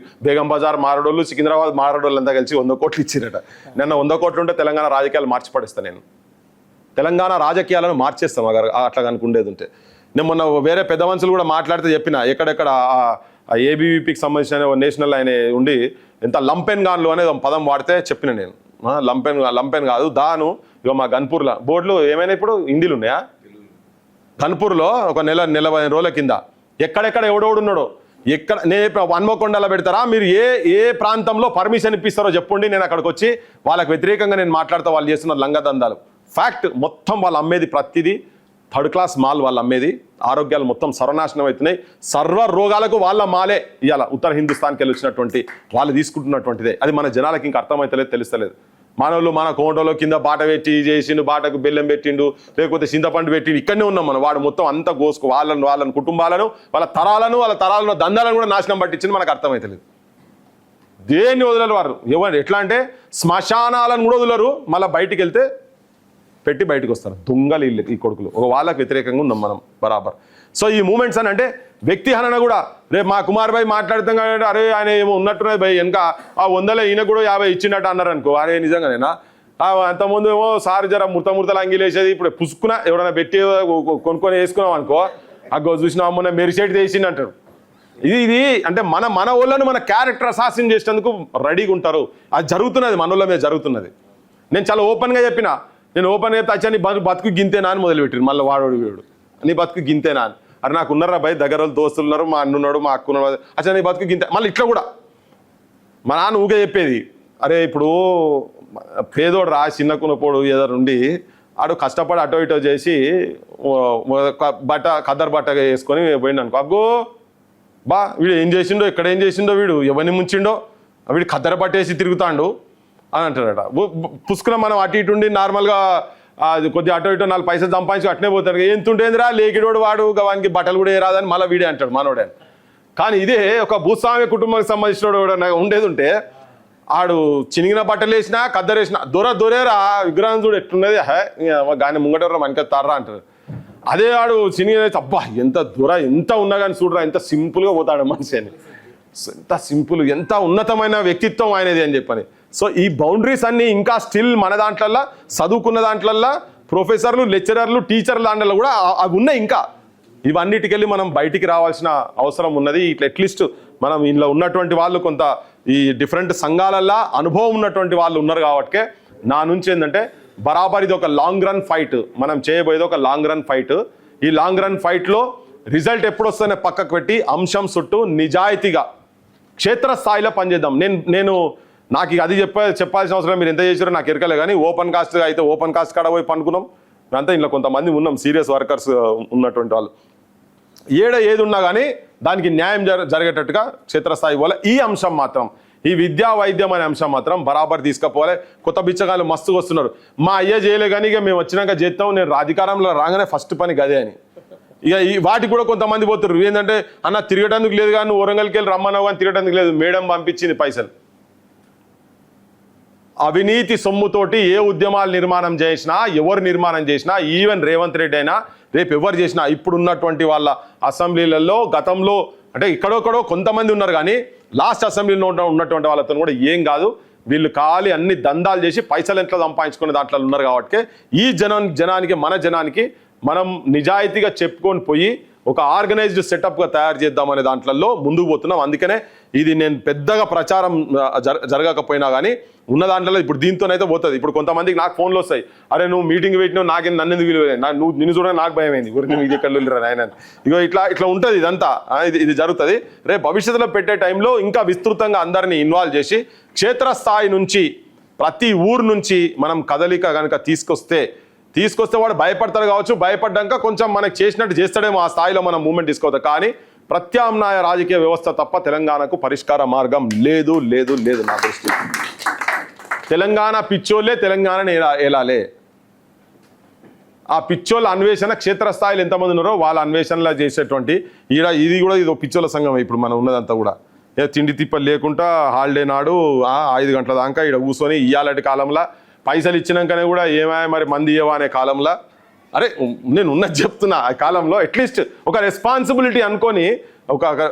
బేగం బజార్ మారడోళ్ళు సికింద్రాబాద్ మారడోళ్ళు అంతా కలిసి 100 కోట్లు ఇచ్చిరట. నిన్న 100 కోట్లు ఉంటే తెలంగాణ రాజకీయాలు మార్చి పడేస్తాను నేను. తెలంగాణ రాజకీయాలను మార్చేస్తాం అట్లా కనుకుండేది ఉంటే. నేను మొన్న వేరే పెద్ద మనుషులు కూడా మాట్లాడితే చెప్పిన, ఎక్కడెక్కడ ఏబీవీపీకి సంబంధించిన నేషనల్ ఆయన ఉండి ఎంత లంపెన్ గాన్లు అనేది పదం వాడితే చెప్పిన నేను. లంపెన్ కాదు దాను. ఇక మా గన్పూర్లో బోర్డులు ఏమైనా ఇప్పుడు హిందీలు ఉన్నాయా? గన్పూర్లో ఒక 15 రోజుల కింద ఎక్కడెక్కడ ఎవడెవడున్నాడో ఎక్కడ నేను హన్మకొండలో పెడతారా, మీరు ఏ ప్రాంతంలో పర్మిషన్ ఇప్పిస్తారో చెప్పండి, నేను అక్కడికి వచ్చి వాళ్ళకి వ్యతిరేకంగా నేను మాట్లాడతా. వాళ్ళు చేస్తున్న లంగదందాలు ఫ్యాక్ట్ మొత్తం వాళ్ళు అమ్మేది ప్రతిదీ థర్డ్ క్లాస్ మాల్ వాళ్ళు అమ్మేది. ఆరోగ్యాలు మొత్తం సర్వనాశనం అవుతున్నాయి. సర్వ రోగాలకు వాళ్ళ మాలే ఇవాళ ఉత్తర హిందుస్థాన్కి వెళ్ళి వచ్చినటువంటి వాళ్ళు తీసుకుంటున్నటువంటిదే. అది మన జనాలకి ఇంకా అర్థమవుతలేదు, తెలుస్తలేదు. మనోళ్ళు మన కోటలో కింద బాట పెట్టి చేసిండు, బాటకు బెల్లం పెట్టిండు, లేకపోతే చింతపండు పెట్టిండు, ఇక్కడనే ఉన్నాం మనం. వాడు మొత్తం అంతా కోసుకు వాళ్ళని కుటుంబాలను, వాళ్ళ తరాలను దందాలను కూడా నాశనం పట్టించింది. మనకు అర్థమవుతలేదు. దేన్ని వదలరు వారు. ఎవరు ఎట్లా అంటే శ్మశానాలను కూడా వదలరు. మళ్ళీ బయటికి వెళ్తే పెట్టి బయటకు వస్తారు. దొంగలు ఈ కొడుకులు. ఒక వాళ్ళకి వ్యతిరేకంగా ఉన్నాం మనం బరాబర్. సో ఈ మూమెంట్స్ అని అంటే వ్యక్తి హనన కూడా రేపు మా కుమార్ భాయ్ మాట్లాడుతాం కాబట్టి అరే ఆయన ఏమో ఉన్నట్టున్నది భయ్ వెనక ఆ 100 ఈయన కూడా 50 ఇచ్చినట్టు అన్నారు అనుకో. అరే నిజంగానేనా? అంతకుముందు ఏమో సార్ జర ముర్తలు అంగిలేసేది, ఇప్పుడు పుసుకున్నా ఎవరైనా పెట్టి కొనుక్కొని వేసుకున్నాం అనుకో, అగ్గో చూసినా మొన్న మెరిసేట్ చేసింది అంటారు. ఇది అంటే మన వాళ్ళను మన క్యారెక్టర్ అసాసిన్ చేసేందుకు రెడీగా ఉంటారు. అది జరుగుతున్నది, మన వాళ్ళ మీద జరుగుతున్నది. నేను చాలా ఓపెన్గా చెప్పిన, నేను ఓపెన్గా చెప్తే అచ్చా నీ బతుకు గింతేనా అని మొదలుపెట్టారు. మళ్ళీ వాడోడు వీడు నీ బతుకు గింతేనా అని. అరే నాకు ఉన్నారా భయ్, దగ్గర వాళ్ళు దోస్తులు ఉన్నారు, మా అన్నున్నాడు, మా అక్కున్నాడు, అచ్చా నీ బతుకు గింతే. మళ్ళీ ఇట్లా కూడా మా నాన్న ఊగే చెప్పేది, అరే ఇప్పుడు పేదోడు రా చిన్నకున్నపోడు ఏదో ఉండి ఆడు కష్టపడి అటో ఇటో చేసి ఖద్దరు బట్ట వేసుకొని పోయిండు అనుకో, అగ్గో బా వీడు ఏం చేసిండో, ఇక్కడ ఏం చేసిండో, వీడు ఎవరిని ముంచిండో, వీడు ఖద్దరు పట్టేసి తిరుగుతాడు అని అంటాడట. పుష్కరం మనం అటు ఇటు ఉండి నార్మల్గా అది కొద్దిగా అటో ఇటో 4 పైసలు సంపాదించి అట్నే పోతాడు. ఎంతుంటేందిరా లేకిడోడు వాడు, వానికి బట్టలు కూడా రాదని మళ్ళీ వీడే అంటాడు మనోడే. కానీ ఇదే ఒక భూస్వామ్య కుటుంబానికి సంబంధించిన ఉండేది ఉంటే ఆడు చినిగిన బట్టలు వేసినా కద్దరేసినా దొరేరా విగ్రహం చూడు ఎట్లున్నది, గాని ముంగటరా మనకెత్తారా అంటారు. అదే ఆడు చినిగిన అబ్బా ఎంత ఎంత ఉన్నా కానీ చూడరా ఎంత సింపుల్గా పోతాడు మనిషి అని, ఎంత సింపుల్, ఎంత ఉన్నతమైన వ్యక్తిత్వం ఆయనది అని చెప్పని. సో ఈ బౌండరీస్ అన్నీ ఇంకా స్టిల్ మన దాంట్లల్లో చదువుకున్న దాంట్లల్లో ప్రొఫెసర్లు, లెక్చరర్లు, టీచర్ల దాంట్లో కూడా అవి ఉన్నాయి. ఇంకా ఇవన్నిటికెళ్ళి మనం బయటికి రావాల్సిన అవసరం ఉన్నది. ఇట్లా అట్లీస్ట్ మనం ఇంట్లో ఉన్నటువంటి వాళ్ళు కొంత ఈ డిఫరెంట్ సంఘాలల్లో అనుభవం ఉన్నటువంటి వాళ్ళు ఉన్నారు కాబట్టి నా నుంచి ఏంటంటే బరాబర్ ఇది ఒక లాంగ్ రన్ ఫైట్. మనం చేయబోయేది ఒక లాంగ్ రన్ ఫైట్. ఈ లాంగ్ రన్ ఫైట్లో రిజల్ట్ ఎప్పుడు వస్తుందనే పక్కకు పెట్టి అంశం చుట్టూ నిజాయితీగా క్షేత్రస్థాయిలో పనిచేద్దాం. నేను నాకు అది చెప్పాల్సిన అవసరం మీరు ఎంత చేసారో నాకు ఎరకలే. కానీ ఓపెన్ కాస్ట్ అయితే ఓపెన్ కాస్ట్ కాడ పోయి పనుకున్నాం మేమంతా. ఇంట్లో కొంతమంది ఉన్నాం సీరియస్ వర్కర్స్ ఉన్నటువంటి వాళ్ళు. ఏది ఉన్నా కానీ దానికి న్యాయం జరిగేటట్టుగా క్షేత్రస్థాయి పోలే. ఈ అంశం మాత్రం, ఈ విద్యా వైద్యం అనే అంశం మాత్రం బరాబర్ తీసుకుపోవాలి. కొత్త బిచ్చగాళ్ళు మస్తుగా వస్తున్నారు. మా అయ్య చేయలే కానీ ఇక మేము వచ్చినాక చేస్తాం, నేను అధికారంలో రాగానే ఫస్ట్ పని గదే అని. ఇక వాటికి కూడా కొంతమంది పోతున్నారు. ఏంటంటే అన్న తిరగడానికి లేదు కానీ నువ్వు వరంగల్కి వెళ్ళి రమ్మన్నావు కానీ తిరగడానికి లేదు, మేడం పంపించింది పైసలు. అవినీతి సొమ్ముతోటి ఏ ఉద్యమాలు నిర్మాణం చేసినా, ఎవరు నిర్మాణం చేసినా, ఈవెన్ రేవంత్ రెడ్డి అయినా రేపు ఎవరు చేసినా, ఇప్పుడు ఉన్నటువంటి వాళ్ళ అసెంబ్లీలలో గతంలో అంటే ఇక్కడొక్కడో కొంతమంది ఉన్నారు కానీ లాస్ట్ అసెంబ్లీలో ఉన్నటువంటి వాళ్ళతో కూడా ఏం కాదు. వీళ్ళు ఖాళీ అన్ని దందాలు చేసి పైసలు ఎట్లా సంపాదించుకునే దాంట్లో ఉన్నారు కాబట్టి ఈ జనానికి మన జనానికి మనం నిజాయితీగా చెప్పుకొని పోయి ఒక ఆర్గనైజ్డ్ సెటప్గా తయారు చేద్దామనే దాంట్లో ముందుకు పోతున్నాం. అందుకనే ఇది నేను పెద్దగా ప్రచారం జరగకపోయినా కానీ ఉన్న దాంట్లో ఇప్పుడు దీంతోనైతే పోతుంది. ఇప్పుడు కొంతమందికి నాకు ఫోన్లు వస్తాయి, అరే నువ్వు మీటింగ్ పెట్టినావు నాకేం నన్ను ఎందుకు విలువ, నువ్వు నిన్ను చూడగా నాకు భయం అయింది, ఊరికి మీకు ఎక్కడ వెళ్ళిరా ఆయన. ఇగో ఇట్లా ఉంటుంది ఇదంతా. ఇది జరుగుతుంది. రేపు భవిష్యత్తులో పెట్టే టైంలో ఇంకా విస్తృతంగా అందరినీ ఇన్వాల్వ్ చేసి క్షేత్రస్థాయి నుంచి ప్రతి ఊరు నుంచి మనం కదలిక కనుక తీసుకొస్తే వాడు భయపడతాడు కావచ్చు. భయపడ్డాక కొంచెం మనకు చేసినట్టు చేస్తాడేమో, ఆ స్థాయిలో మనం మూమెంట్ తీసుకోవద్దు. కానీ ప్రత్యామ్నాయ రాజకీయ వ్యవస్థ తప్ప తెలంగాణకు పరిష్కార మార్గం లేదు లేదు లేదు నా దృష్టి. తెలంగాణ పిచ్చోళ్ళే తెలంగాణని ఏలాలే. ఆ పిచ్చోళ్ళ అన్వేషణ క్షేత్రస్థాయిలో ఎంతమంది ఉన్నారో వాళ్ళ అన్వేషణలా చేసేటువంటి ఇది కూడా ఇది పిచ్చోళ్ళ సంఘం. ఇప్పుడు మనం ఉన్నదంతా కూడా తిండి తిప్పలు లేకుండా హాలిడే నాడు 5 గంటల దాకా ఇక్కడ కూర్చొని ఇయ్యాలటి కాలంలో పైసలు ఇచ్చినాకనే కూడా ఏమాయ మరి మంది ఇవ్వవా అనే కాలంలో, అరే నేను ఉన్నది చెప్తున్నా, ఆ కాలంలో అట్లీస్ట్ ఒక రెస్పాన్సిబిలిటీ అనుకొని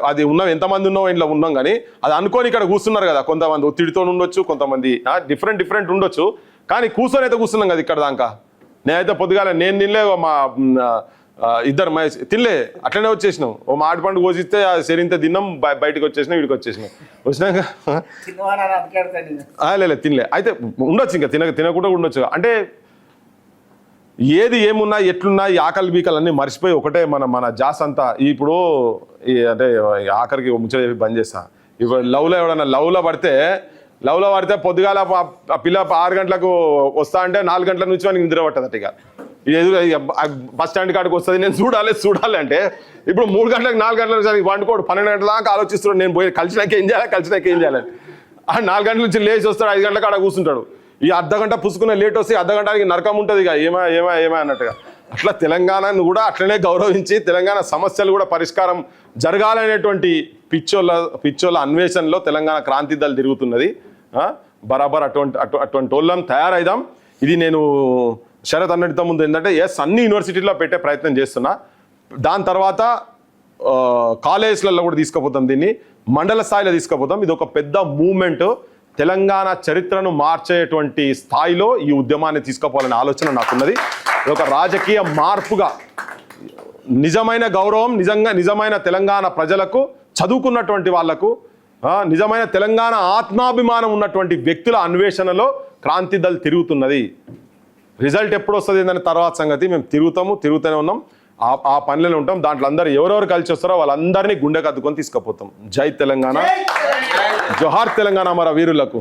అది ఉన్నాం, ఎంతమంది ఉన్నాం ఇంట్లో ఉన్నాం కానీ అది అనుకొని ఇక్కడ కూర్చున్నారు కదా. కొంతమంది ఒత్తిడితో ఉండొచ్చు, కొంతమంది డిఫరెంట్ ఉండొచ్చు, కానీ కూర్చొని అయితే కూర్చున్నాం కదా ఇక్కడ దాకా. నేనైతే పొద్దుగాల నేను తినలే, మా ఇద్దరు తినలే, అట్లనే వచ్చేసినాం. ఓ మాటి పండు కోసిస్తే సరింత తిన్నాం, బయటకు వచ్చేసినాం, వీడికి వచ్చేసినాం. వచ్చినాక లేదు తినలే. అయితే ఉండొచ్చు, ఇంకా తినకుండా ఉండొచ్చు. అంటే ఏది ఏమున్నా ఎట్లున్నా ఈ ఆకలి బీకలు అన్నీ మర్చిపోయి ఒకటే మన జాస్ అంతా. ఇప్పుడు అంటే ఆఖరికి ముచ్చట చెప్పి బంద్ చేస్తా. ఇప్పుడు లవ్లో ఎవడన్నా లవ్లో పడితే పొద్దుగాల ఆ పిల్ల 6 గంటలకు వస్తా అంటే 4 గంటల నుంచి మనకి నిద్ర పట్టదట. ఇక బస్ స్టాండ్ కాడికి వస్తుంది, నేను చూడాలి అంటే ఇప్పుడు 3 గంటలకు 4 గంటలకు సరికి వండుకోడు, 12 గంటల దాకా ఆలోచిస్తున్నాడు, నేను పోయి కలిసినాక ఏం చేయాలి. ఆ 4 గంటల నుంచి లేచి వస్తాడు, 5 గంటలకు ఆడ కూర్చుంటాడు. ఈ అర్ధగంట పుసుకున్న లేట్ వస్తే అర్ధగంటకి నరకం ఉంటుంది ఇక ఏమా అన్నట్టుగా. అట్లా తెలంగాణను కూడా అట్లనే గౌరవించి తెలంగాణ సమస్యలు కూడా పరిష్కారం జరగాలనేటువంటి పిచ్చోళ్ళ అన్వేషణలో తెలంగాణ క్రాంతి దళ తిరుగుతున్నది. బరాబర్ అటువంటి వాళ్ళం తయారైదాం. ఇది నేను శరత్ అన్నటితో ముందు ఏంటంటే అన్ని యూనివర్సిటీల్లో పెట్టే ప్రయత్నం చేస్తున్నా. దాని తర్వాత కాలేజెస్లలో కూడా తీసుకుపోతాం, దీన్ని మండల స్థాయిలో తీసుకుపోతాం. ఇది ఒక పెద్ద మూవ్మెంట్, తెలంగాణ చరిత్రను మార్చేటువంటి స్థాయిలో ఈ ఉద్యమాన్ని తీసుకుపోవాలనే ఆలోచన నాకున్నది. ఇది ఒక రాజకీయ మార్పుగా నిజమైన గౌరవం, నిజమైన తెలంగాణ ప్రజలకు, చదువుకున్నటువంటి వాళ్లకు, నిజమైన తెలంగాణ ఆత్మాభిమానం ఉన్నటువంటి వ్యక్తుల అన్వేషణలో క్రాంతి దళ్ తిరుగుతున్నది. రిజల్ట్ ఎప్పుడు వస్తుంది ఏంటనే తర్వాత సంగతి. మేము తిరుగుతూనే ఉన్నాం, ఆ పనిలోనే ఉంటాం. దాంట్లో అందరూ ఎవరెవరు కలిసి వస్తారో వాళ్ళందరినీ గుండె కద్దుకొని తీసుకుపోతాం. జై తెలంగాణ, జోహార్ తెలంగాణ, మన వీరులకు.